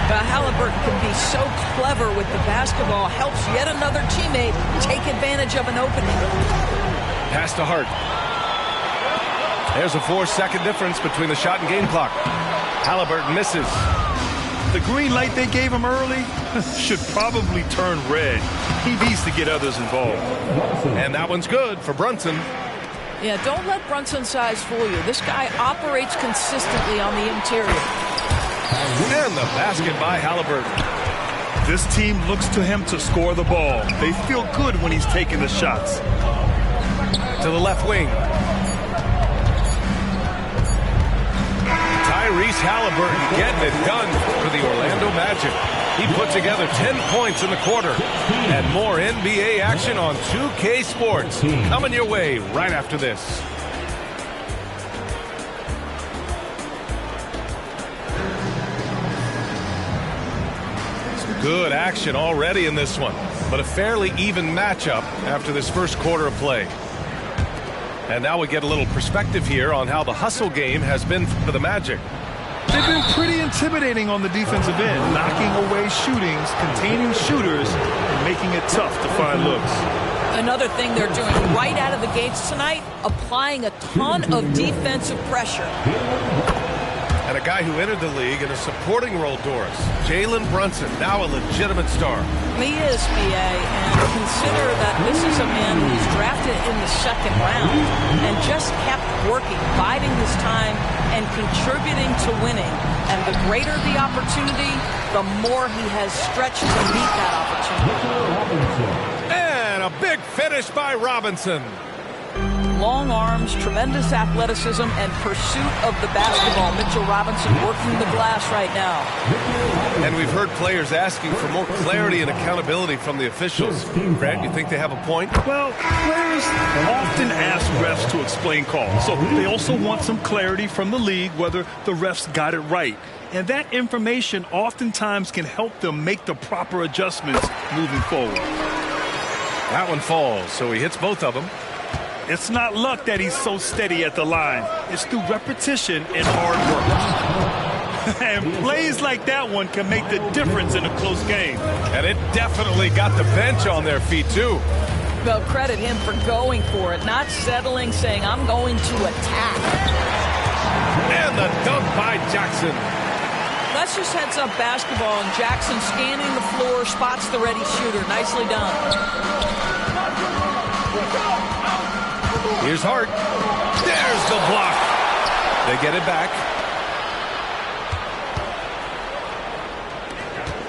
Speaker 9: Halliburton can be so clever with the basketball. Helps yet another teammate take advantage of an opening.
Speaker 1: Pass to Hart. There's a 4-second difference between the shot and game clock. Halliburton misses.
Speaker 2: The green light they gave him early should probably turn red. He needs to get others involved.
Speaker 1: And that one's good for Brunson.
Speaker 9: Yeah, don't let Brunson's size fool you. This guy operates consistently on the interior.
Speaker 1: And the basket by Halliburton.
Speaker 2: This team looks to him to score the ball. They feel good when he's taking the shots.
Speaker 1: To the left wing. Tyrese Halliburton getting it done for the Orlando Magic. He put together 10 points in the quarter. And more NBA action on 2K Sports. Coming your way right after this. Good action already in this one, but a fairly even matchup after this first quarter of play. And now we get a little perspective here on how the hustle game has been for the Magic.
Speaker 2: They've been pretty intimidating on the defensive end, knocking away shootings, containing shooters, and making it tough to find looks.
Speaker 9: Another thing they're doing right out of the gates tonight, applying a ton of defensive pressure.
Speaker 1: And a guy who entered the league in a supporting role, Doris. Jalen Brunson, now a legitimate star.
Speaker 9: He is, B.A., and consider that this is a man who's drafted in the second round and just kept working, biding his time, and contributing to winning. And the greater the opportunity, the more he has stretched to meet that opportunity.
Speaker 1: And a big finish by Robinson.
Speaker 9: Long arms, tremendous athleticism, and pursuit of the basketball. Mitchell Robinson working the glass right now.
Speaker 1: And we've heard players asking for more clarity and accountability from the officials. Grant, you think they have a point?
Speaker 2: Well, players often ask refs to explain calls, so they also want some clarity from the league whether the refs got it right. And that information oftentimes can help them make the proper adjustments moving forward.
Speaker 1: That one falls, so he hits both of them.
Speaker 2: It's not luck that he's so steady at the line. It's through repetition and hard work. And plays like that one can make the difference in a close game.
Speaker 1: And it definitely got the bench on their feet, too.
Speaker 9: Well, credit him for going for it, not settling, saying, I'm going to attack.
Speaker 1: And the dunk by Jackson.
Speaker 9: That's just heads-up basketball, and Jackson scanning the floor, spots the ready shooter. Nicely done.
Speaker 1: Here's Hart. There's the block. They get it back.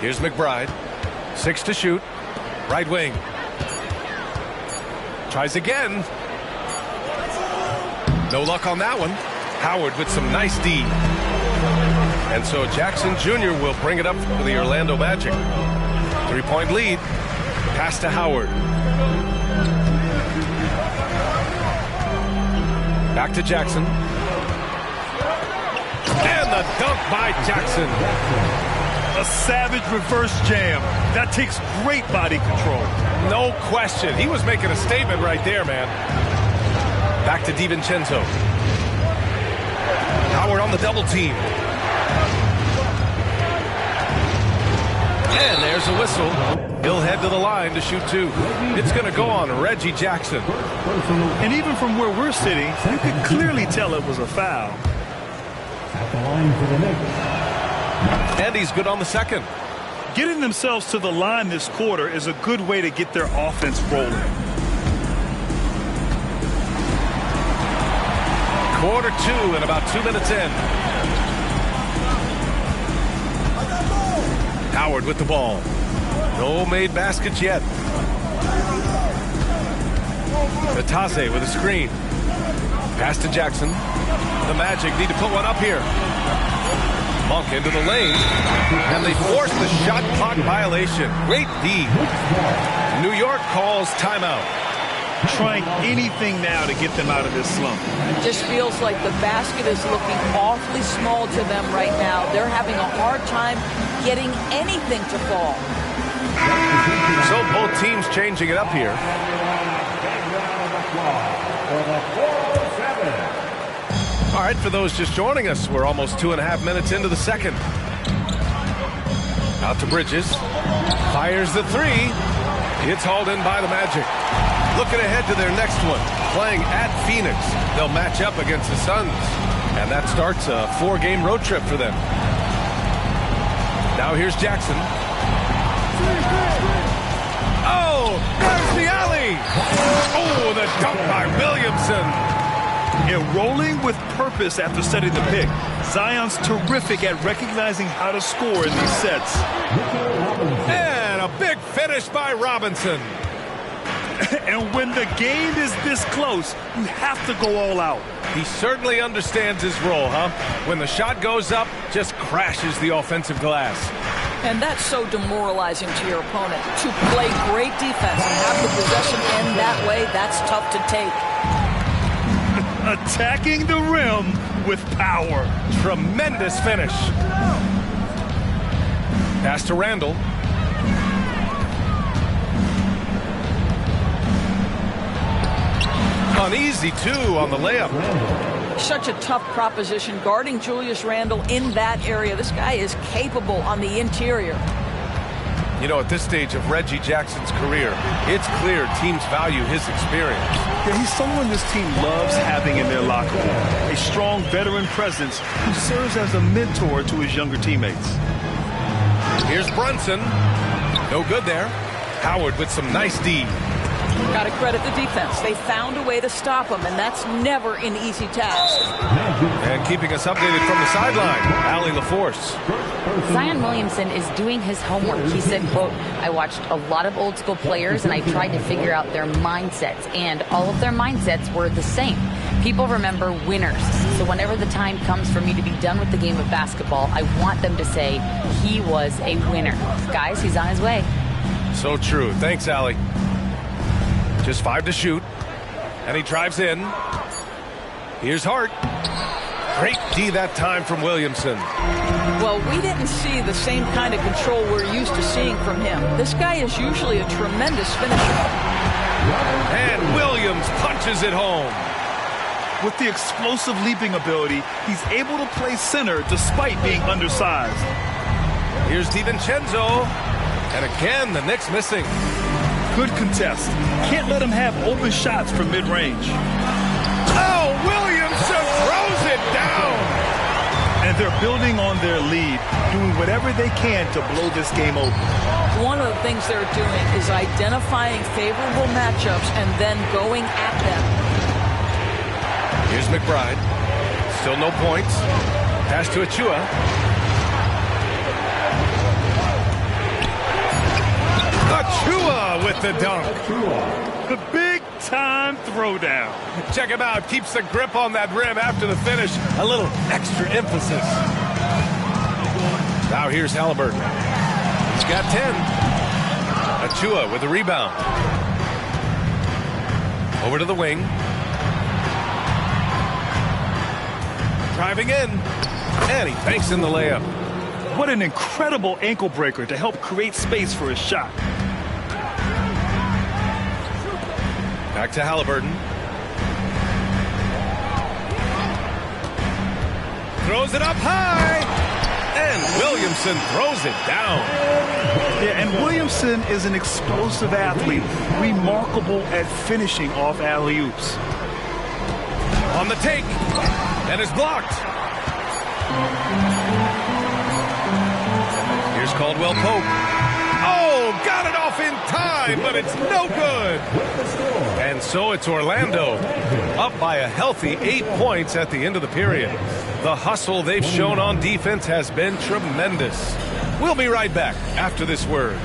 Speaker 1: Here's McBride. 6 to shoot. Right wing. Tries again. No luck on that one. Howard with some nice D. And so Jackson Jr. will bring it up for the Orlando Magic. 3-point lead. Pass to Howard. Back to Jackson. And the dunk by Jackson.
Speaker 2: A savage reverse jam. That takes great body control.
Speaker 1: No question. He was making a statement right there, man. Back to DiVincenzo. Howard on the double team. And there's a whistle. He'll head to the line to shoot 2. It's going to go on Reggie Jackson.
Speaker 2: And even from where we're sitting, you can clearly tell it was a foul.
Speaker 4: At the line for the Knicks.
Speaker 1: And he's good on the second.
Speaker 2: Getting themselves to the line this quarter is a good way to get their offense rolling.
Speaker 1: Quarter 2 and about 2 minutes in. Howard with the ball. No made baskets yet. Atase with a screen. Pass to Jackson. The Magic need to put one up here. Monk into the lane. And they force the shot clock violation. Great D. New York calls timeout.
Speaker 2: Trying anything now to get them out of this slump.
Speaker 9: It just feels like the basket is looking awfully small to them right now. They're having a hard time getting anything to fall.
Speaker 1: So both teams changing it up here. All right, for those just joining us, we're almost 2.5 minutes into the second. Out to Bridges. Fires the 3. It's hauled in by the Magic. Looking ahead to their next one. Playing at Phoenix. They'll match up against the Suns. And that starts a 4-game road trip for them. Now here's Jackson. Oh, there's the alley. Oh, the dunk by Williamson.
Speaker 2: And rolling with purpose after setting the pick. Zion's terrific at recognizing how to score in these sets.
Speaker 1: And a big finish by Robinson.
Speaker 2: And when the game is this close, you have to go all out.
Speaker 1: He certainly understands his role, huh? When the shot goes up, just crashes the offensive glass.
Speaker 9: And that's so demoralizing to your opponent. To play great defense and have the possession end that way, that's tough to take.
Speaker 2: Attacking the rim with power.
Speaker 1: Tremendous finish. Pass to Randall. on easy, too, on the layup.
Speaker 9: Such a tough proposition guarding Julius Randle in that area. This guy is capable on the interior.
Speaker 1: You know, at this stage of Reggie Jackson's career, it's clear teams value his experience.
Speaker 2: Yeah, he's someone this team loves having in their locker room. A strong veteran presence who serves as a mentor to his younger teammates.
Speaker 1: Here's Brunson. No good there. Howard with some nice D.
Speaker 9: Got to credit the defense. They found a way to stop him, and that's never an easy task.
Speaker 1: And keeping us updated from the sideline, Allie LaForce.
Speaker 5: Zion Williamson is doing his homework. He said, quote, I watched a lot of old school players and I tried to figure out their mindsets, and all of their mindsets were the same. People remember winners. So whenever the time comes for me to be done with the game of basketball, I want them to say he was a winner. Guys, he's on his way.
Speaker 1: So true. Thanks, Allie. Just 5 to shoot. And he drives in. Here's Hart. Great D that time from Williamson.
Speaker 9: Well, we didn't see the same kind of control we're used to seeing from him. This guy is usually a tremendous finisher.
Speaker 1: And Williams punches it home.
Speaker 2: With the explosive leaping ability, he's able to play center despite being undersized.
Speaker 1: Here's DiVincenzo. And again, the Knicks missing.
Speaker 2: Good contest. Can't let him have open shots from mid-range.
Speaker 1: Oh, Williamson throws it down.
Speaker 2: And they're building on their lead, doing whatever they can to blow this game open.
Speaker 9: One of the things they're doing is identifying favorable matchups and then going at them.
Speaker 1: Here's McBride. Still no points. Pass to Achua. Achua with the dunk.
Speaker 2: The big-time throwdown.
Speaker 1: Check him out. Keeps the grip on that rim after the finish. A little extra emphasis. Now here's Halliburton. He's got 10. Achua with a rebound. Over to the wing. Driving in. And he banks in the layup.
Speaker 2: What an incredible ankle breaker to help create space for his shot.
Speaker 1: Back to Halliburton. Throws it up high. And Williamson throws it down.
Speaker 2: Yeah, and Williamson is an explosive athlete, remarkable at finishing off alley-oops.
Speaker 1: On the take. And is blocked. Here's Caldwell Pope. Oh, got it off in time, but it's no good. And so it's Orlando, up by a healthy 8 points at the end of the period. The hustle they've shown on defense has been tremendous. We'll be right back after this word.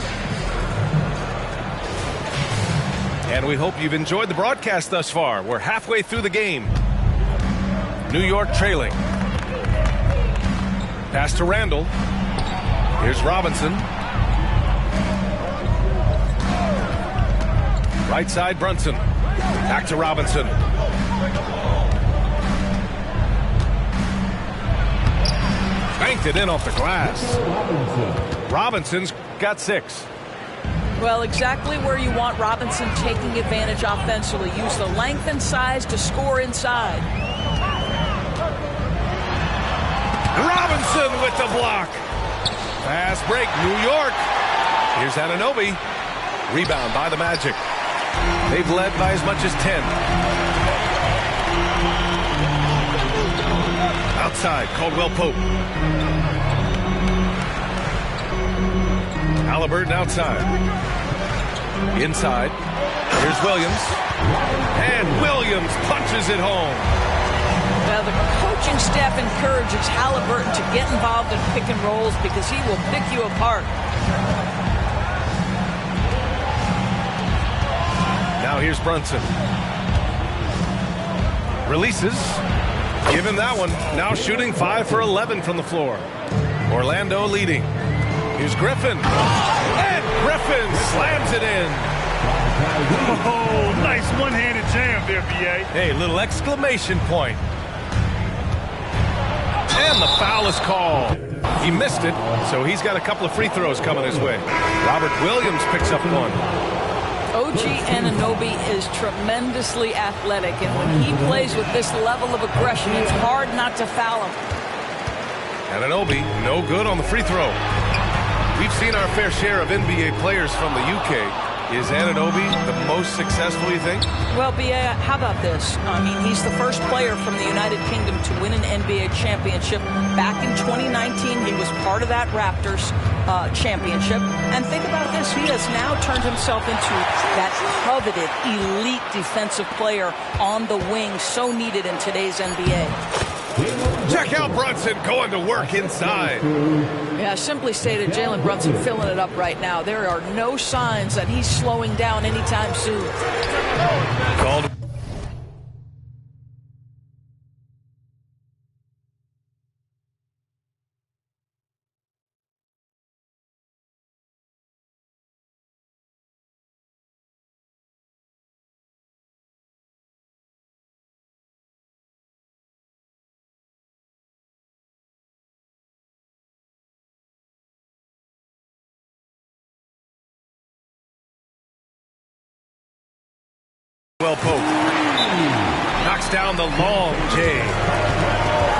Speaker 1: And we hope you've enjoyed the broadcast thus far. We're halfway through the game. New York trailing. Pass to Randle. Here's Robinson. Right side, Brunson. Back to Robinson. Banked it in off the glass. Robinson's got 6.
Speaker 9: Well, exactly where you want Robinson taking advantage offensively. Use the length and size to score inside.
Speaker 1: Robinson with the block. Fast break, New York. Here's Anunoby. Rebound by the Magic. They've led by as much as 10. Outside, Caldwell Pope. Halliburton outside. Inside. Here's Williams. And Williams punches it home.
Speaker 9: Now the coaching staff encourages Halliburton to get involved in pick and rolls because he will pick you apart.
Speaker 1: Now here's Brunson. Releases. Give him that one. Now shooting 5 for 11 from the floor. Orlando leading. Here's Griffin. And Griffin slams it in.
Speaker 2: Oh, nice one-handed jam there, B.A.
Speaker 1: Hey, little exclamation point. And the foul is called. He missed it, so he's got a couple of free throws coming his way. Robert Williams picks up one.
Speaker 9: OG Anunoby is tremendously athletic, and when he plays with this level of aggression, it's hard not to foul him.
Speaker 1: Anunoby, no good on the free throw. We've seen our fair share of NBA players from the UK. Is Anunoby the most successful, you think?
Speaker 9: Well, B.A., how about this? I mean, he's the first player from the United Kingdom to win an NBA championship. Back in 2019, he was part of that Raptors championship. And think about this. He has now turned himself into that coveted, elite defensive player on the wing, so needed in today's NBA.
Speaker 1: Check out Brunson going to work inside.
Speaker 9: Yeah, simply stated, Jalen Brunson filling it up right now. There are no signs that he's slowing down anytime soon.
Speaker 1: Called. Caldwell Pope knocks down the long J.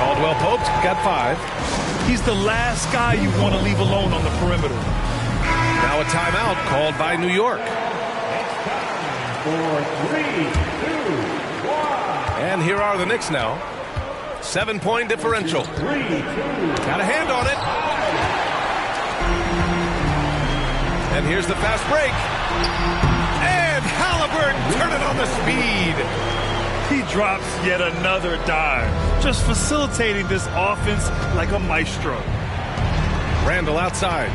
Speaker 1: Caldwell Pope's got 5.
Speaker 2: He's the last guy you want to leave alone on the perimeter.
Speaker 1: Now a timeout called by New York.
Speaker 4: For 3, 2, 1.
Speaker 1: And here are the Knicks now. 7-point differential.
Speaker 4: 3, 2.
Speaker 1: Got a hand on it. And here's the fast break. And Halliburton turning on the speed.
Speaker 2: He drops yet another dime, just facilitating this offense like a maestro.
Speaker 1: Randall outside.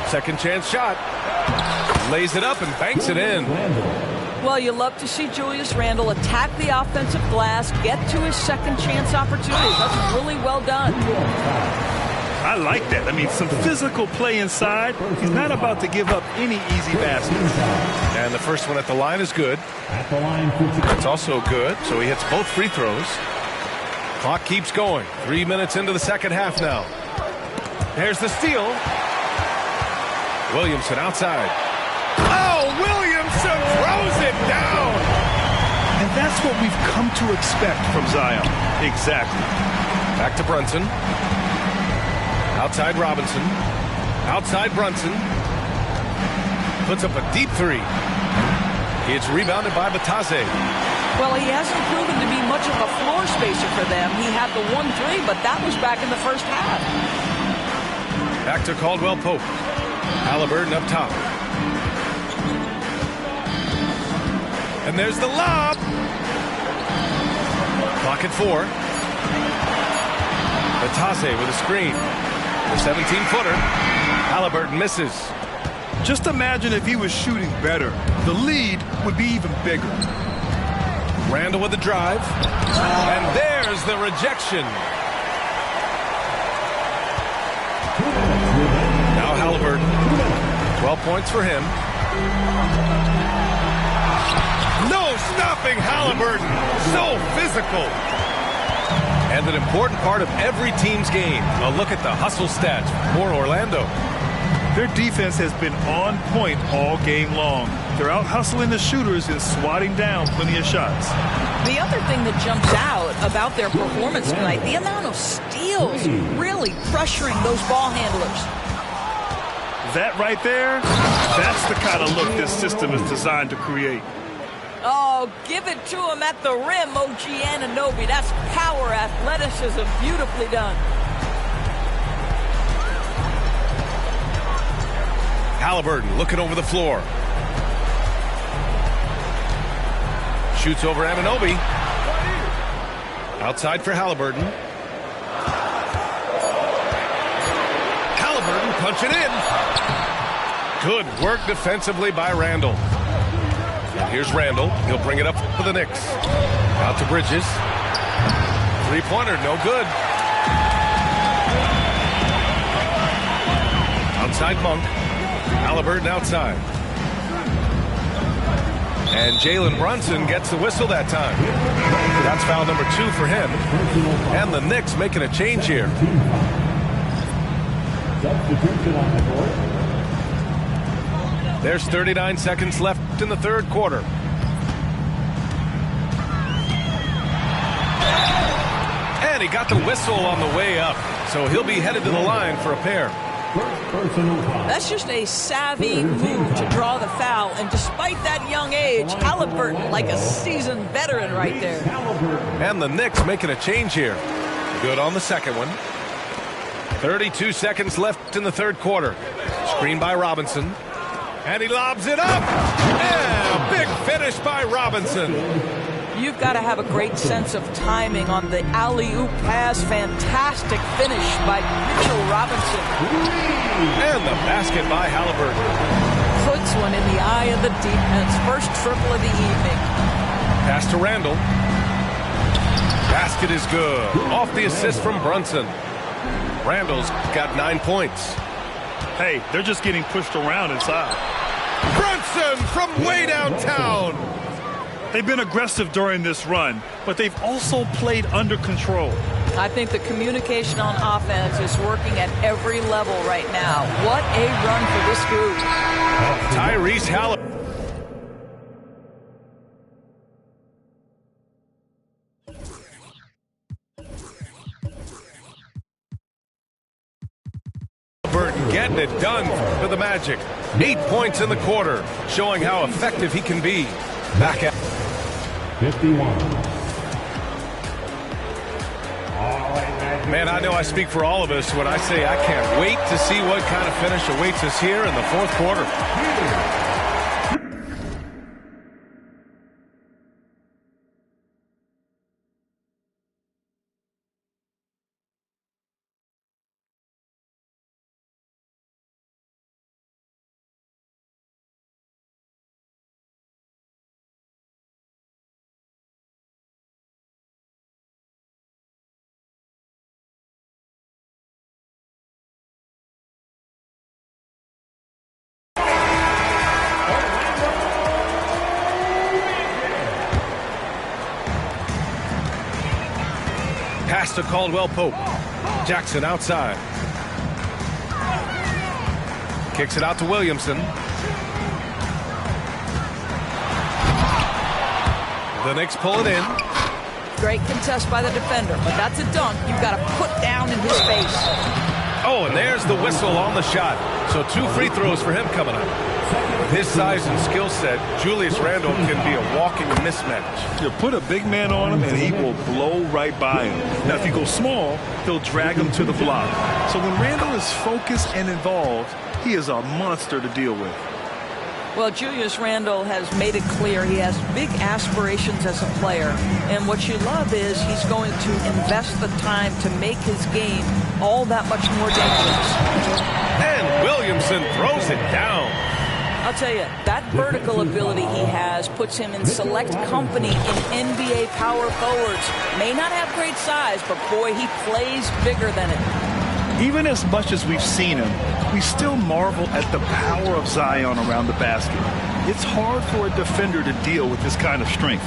Speaker 1: Second chance shot. Lays it up and banks it in.
Speaker 9: Well, you love to see Julius Randle attack the offensive glass, get to his second chance opportunity. That's really well done.
Speaker 2: I like that. I mean, some physical play inside. He's not about to give up any easy baskets.
Speaker 1: And the first one at the line is good. It's also good, so he hits both free throws. Clock keeps going. 3 minutes into the second half now. There's the steal. Williamson outside. Oh, Williamson throws it down.
Speaker 2: And that's what we've come to expect from Zion. Exactly.
Speaker 1: Back to Brunson. Outside Robinson. Outside Brunson. Puts up a deep 3. It's rebounded by Batase.
Speaker 9: Well, he hasn't proven to be much of a floor spacer for them. He had the 1-3, but that was back in the first half.
Speaker 1: Back to Caldwell Pope. Halliburton up top. And there's the lob. Clock at 4. Batase with a screen. The 17-footer. Halliburton misses.
Speaker 2: Just imagine if he was shooting better. The lead would be even bigger.
Speaker 1: Randall with the drive. And there's the rejection. Now Halliburton. 12 points for him. No stopping Halliburton. So physical. And an important part of every team's game. A look at the hustle stats for Orlando.
Speaker 2: Their defense has been on point all game long. They're out hustling the shooters and swatting down plenty of shots.
Speaker 9: The other thing that jumps out about their performance tonight, the amount of steals, really pressuring those ball handlers.
Speaker 2: That right there, that's the kind of look this system is designed to create.
Speaker 9: Oh, give it to him at the rim, OG Anunoby. That's power, athleticism, beautifully done.
Speaker 1: Halliburton looking over the floor. Shoots over Anunoby. Outside for Halliburton. Halliburton punching in. Good work defensively by Randall. And here's Randall. He'll bring it up for the Knicks. Out to Bridges. Three-pointer, no good. Outside Monk. Halliburton outside. And Jalen Brunson gets the whistle that time. That's foul number 2 for him. And the Knicks making a change here.
Speaker 4: Substitution on the court.
Speaker 1: There's 39 seconds left in the third quarter. And he got the whistle on the way up, so he'll be headed to the line for a pair.
Speaker 9: That's just a savvy move to draw the foul, and despite that young age, Halliburton like a seasoned veteran right there.
Speaker 1: And the Knicks making a change here. Good on the second one. 32 seconds left in the third quarter. Screen by Robinson. And he lobs it up. And a big finish by Robinson.
Speaker 9: You've got to have a great sense of timing on the alley-oop pass. Fantastic finish by Mitchell Robinson.
Speaker 1: And the basket by Halliburton.
Speaker 9: Puts one in the eye of the defense. First triple of the evening.
Speaker 1: Pass to Randall. Basket is good. Off the assist from Brunson. Randall's got 9 points.
Speaker 2: Hey, they're just getting pushed around inside.
Speaker 1: Brunson from way downtown.
Speaker 2: They've been aggressive during this run, but they've also played under control.
Speaker 9: I think the communication on offense is working at every level right now. What a run for this group.
Speaker 1: Tyrese Halliburton. Getting it done for the Magic. 8 points in the quarter, showing how effective he can be. Back at
Speaker 4: 51.
Speaker 1: Man, I know I speak for all of us when I say I can't wait to see what kind of finish awaits us here in the fourth quarter. Pass to Caldwell Pope. Jackson outside. Kicks it out to Williamson. The Knicks pull it in.
Speaker 9: Great contest by the defender, but that's a dunk you've got to put down in his face.
Speaker 1: Oh, and there's the whistle on the shot. So 2 free throws for him coming up. With his size and skill set, Julius Randle can be a walking mismatch.
Speaker 2: You put a big man on him, and he will blow right by him. Now, if you go small, he'll drag him to the block. So when Randle is focused and involved, he is a monster to deal with.
Speaker 9: Well, Julius Randle has made it clear he has big aspirations as a player. And what you love is he's going to invest the time to make his game all that much more dangerous.
Speaker 1: And Williamson throws it down.
Speaker 9: I'll tell you, that vertical ability he has puts him in select company in NBA power forwards. May not have great size, but boy, he plays bigger than it.
Speaker 2: Even as much as we've seen him, we still marvel at the power of Zion around the basket. It's hard for a defender to deal with this kind of strength.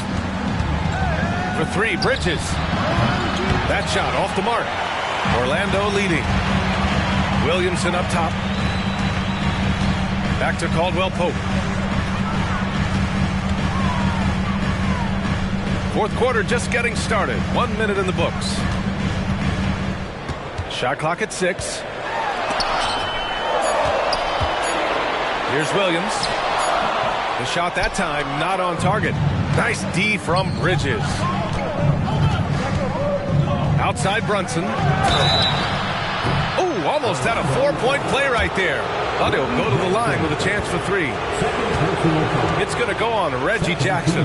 Speaker 1: For 3, Bridges. That shot off the mark. Orlando leading. Williamson up top. Back to Caldwell Pope. Fourth quarter just getting started. 1 minute in the books. Shot clock at 6. Here's Williams. The shot that time not on target. Nice D from Bridges. Outside Brunson. Oh, almost had a 4-point play right there. But he'll go to the line with a chance for 3. It's going to go on Reggie Jackson.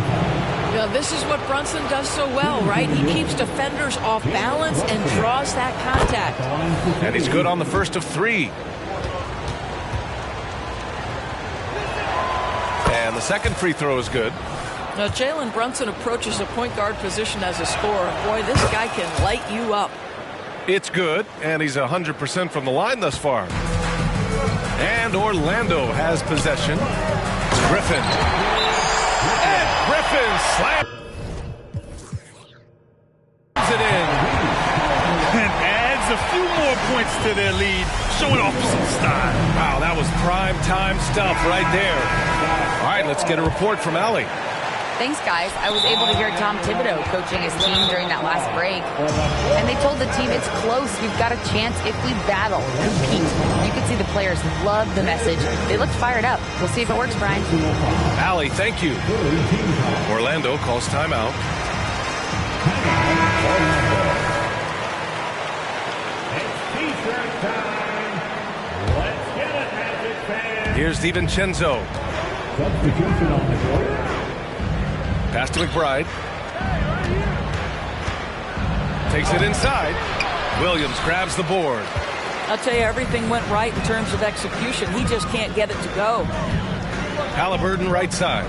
Speaker 9: Now, this is what Brunson does so well, right? He keeps defenders off balance and draws that contact.
Speaker 1: And he's good on the first of 3. And the second free throw is good.
Speaker 9: Now, Jalen Brunson approaches a point guard position as a scorer. Boy, this guy can light you up.
Speaker 1: It's good, and he's 100% from the line thus far. And Orlando has possession. Griffin. And Griffin slams it in.
Speaker 2: And adds a few more points to their lead, showing off some style.
Speaker 1: Wow, that was prime time stuff right there. All right, let's get a report from Allie.
Speaker 5: Thanks, guys. I was able to hear Tom Thibodeau coaching his team during that last break. And they told the team, it's close. We've got a chance if we battle, compete. You could see the players love the message. They looked fired up. We'll see if it works, Brian.
Speaker 1: Allie, thank you. Orlando calls timeout. Here's DiVincenzo. Pass to McBride. Takes it inside. Williams grabs the board.
Speaker 9: I'll tell you, everything went right in terms of execution. He just can't get it to go.
Speaker 1: Halliburton right side.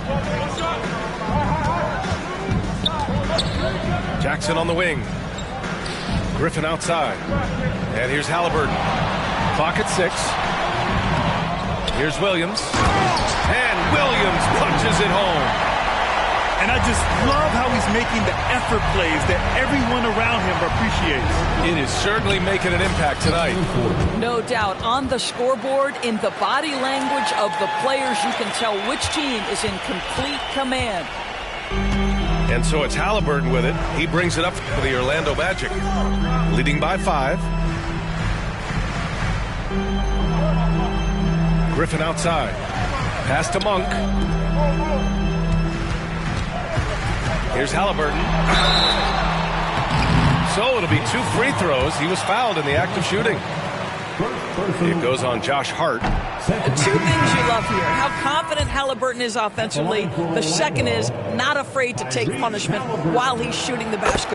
Speaker 1: Jackson on the wing. Griffin outside. And here's Halliburton. Clock at 6. Here's Williams. And Williams punches it home.
Speaker 2: And I just love how he's making the effort plays that everyone around him appreciates.
Speaker 1: It is certainly making an impact tonight.
Speaker 9: No doubt. On the scoreboard, in the body language of the players, you can tell which team is in complete command.
Speaker 1: And so it's Halliburton with it. He brings it up for the Orlando Magic. Leading by 5. Griffin outside. Pass to Monk. Here's Halliburton. So it'll be 2 free throws. He was fouled in the act of shooting. It goes on Josh Hart.
Speaker 9: The 2 things you love here, how confident Halliburton is offensively. The second is not afraid to take punishment while he's shooting the basketball.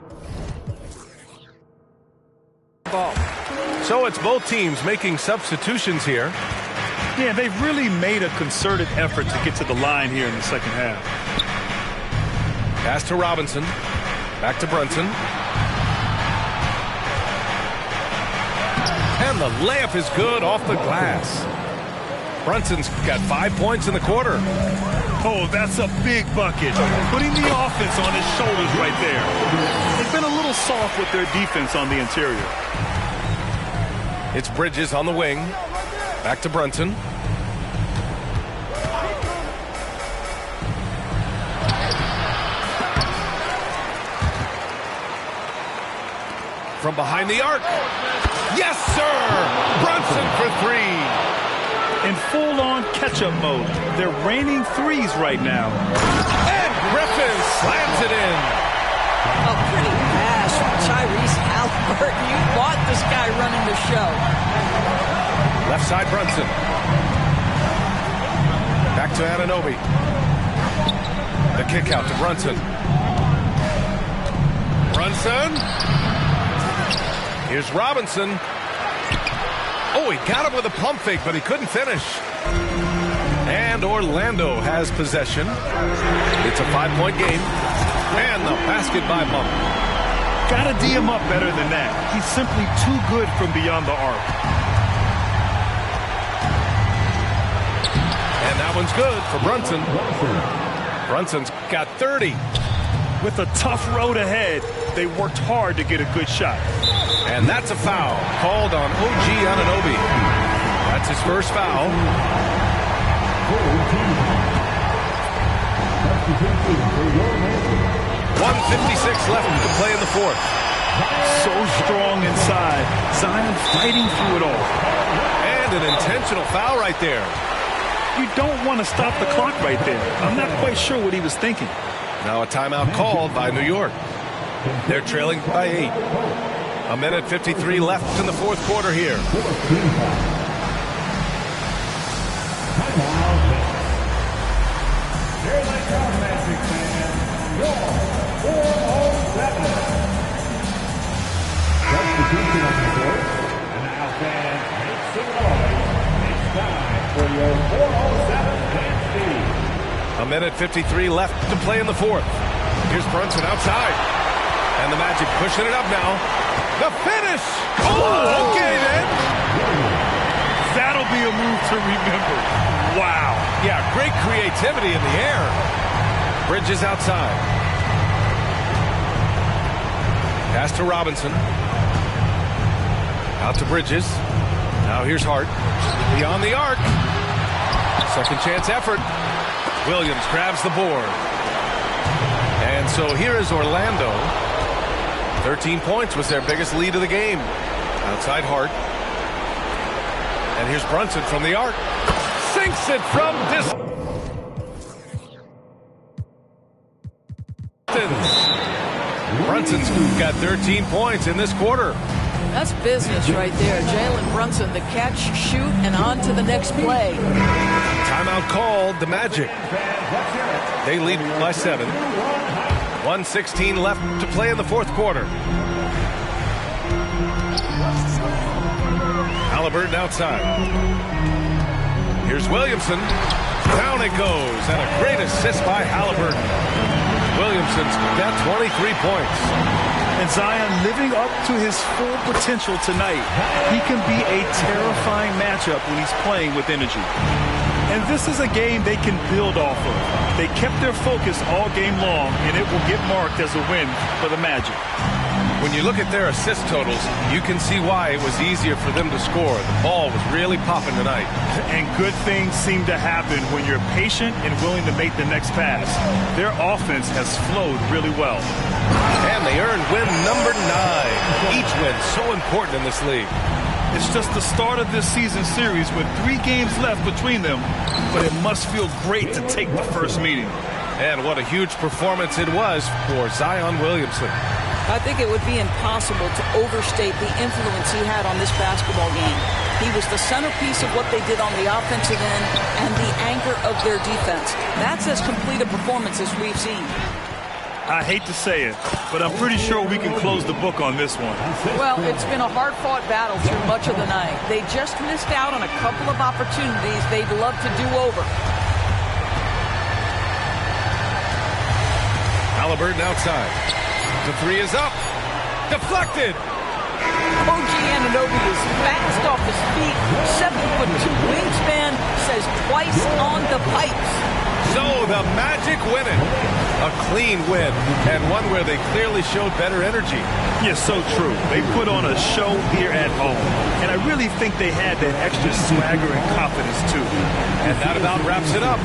Speaker 1: So it's both teams making substitutions here.
Speaker 2: Yeah, they've really made a concerted effort to get to the line here in the second half.
Speaker 1: Pass to Robinson. Back to Brunson. And the layup is good off the glass. Brunson's got 5 points in the quarter.
Speaker 2: Oh, that's a big bucket. Putting the offense on his shoulders right there. They've been a little soft with their defense on the interior.
Speaker 1: It's Bridges on the wing. Back to Brunson. From behind the arc. Yes, sir! Brunson for 3.
Speaker 2: In full-on catch-up mode. They're raining threes right now.
Speaker 1: And Griffin slams it in.
Speaker 9: A pretty pass from Tyrese Halliburton. You bought this guy running the show.
Speaker 1: Left side Brunson. Back to Anunoby. The kick out to Brunson. Brunson. Here's Robinson. Oh, he got him with a pump fake, but he couldn't finish. And Orlando has possession. It's a 5-point game. And the basket by Monk.
Speaker 2: Gotta D him up better than that. He's simply too good from beyond the arc.
Speaker 1: And that one's good for Brunson. Brunson's got 30.
Speaker 2: With a tough road ahead, they worked hard to get a good shot.
Speaker 1: And that's a foul called on OG Anunoby. That's his first foul. 1:56 left to play in the fourth.
Speaker 2: So strong inside. Zion fighting through it all.
Speaker 1: And an intentional foul right there.
Speaker 2: You don't want to stop the clock right there. I'm not quite sure what he was thinking.
Speaker 1: Now a timeout called by New York. They're trailing by 8. 1:53 left in the fourth quarter here.
Speaker 4: Here they come, Magic fans. Your 407. Substitution on the court. And now fans, make some noise. It's time for your 407 dance team.
Speaker 1: 1:53 left to play in the fourth. Here's Brunson outside. And the Magic pushing it up now. The finish! Oh, okay then.
Speaker 2: That'll be a move to remember. Wow.
Speaker 1: Yeah, great creativity in the air. Bridges outside. Pass to Robinson. Out to Bridges. Now here's Hart. Beyond the arc. Second chance effort. Williams grabs the board. And so here is Orlando. 13 points was their biggest lead of the game. Outside Hart. And here's Brunson from the arc. Sinks it from distance. Brunson's got 13 points in this quarter.
Speaker 9: That's business right there. Jalen Brunson, the catch, shoot, and on to the next play.
Speaker 1: Timeout called, the Magic. They lead by 7. 1:16 left to play in the fourth quarter. Halliburton outside. Here's Williamson. Down it goes, and a great assist by Halliburton. Williamson's got 23 points.
Speaker 2: And Zion living up to his full potential tonight. He can be a terrifying matchup when he's playing with energy. And this is a game they can build off of. They kept their focus all game long, and it will get marked as a win for the Magic.
Speaker 1: When you look at their assist totals, you can see why it was easier for them to score. The ball was really popping tonight.
Speaker 2: And good things seem to happen when you're patient and willing to make the next pass. Their offense has flowed really well.
Speaker 1: And they earned win number 9. Each win so important in this league.
Speaker 2: It's just the start of this season series with 3 games left between them, but it must feel great to take the first meeting.
Speaker 1: And what a huge performance it was for Zion Williamson.
Speaker 9: I think it would be impossible to overstate the influence he had on this basketball game. He was the centerpiece of what they did on the offensive end and the anchor of their defense. That's as complete a performance as we've seen.
Speaker 2: I hate to say it, but I'm pretty sure we can close the book on this one.
Speaker 9: Well, it's been a hard-fought battle through much of the night. They just missed out on a couple of opportunities they'd love to do over.
Speaker 1: Halliburton outside. The 3 is up. Deflected.
Speaker 9: OG Anunoby is fast off his feet. 7'2" wingspan, says twice on the pipes.
Speaker 1: So the Magic win it. A clean win, and one where they clearly showed better energy.
Speaker 2: Yes, so true. They put on a show here at home, and I really think they had that extra swagger and confidence too.
Speaker 1: And that about wraps it up.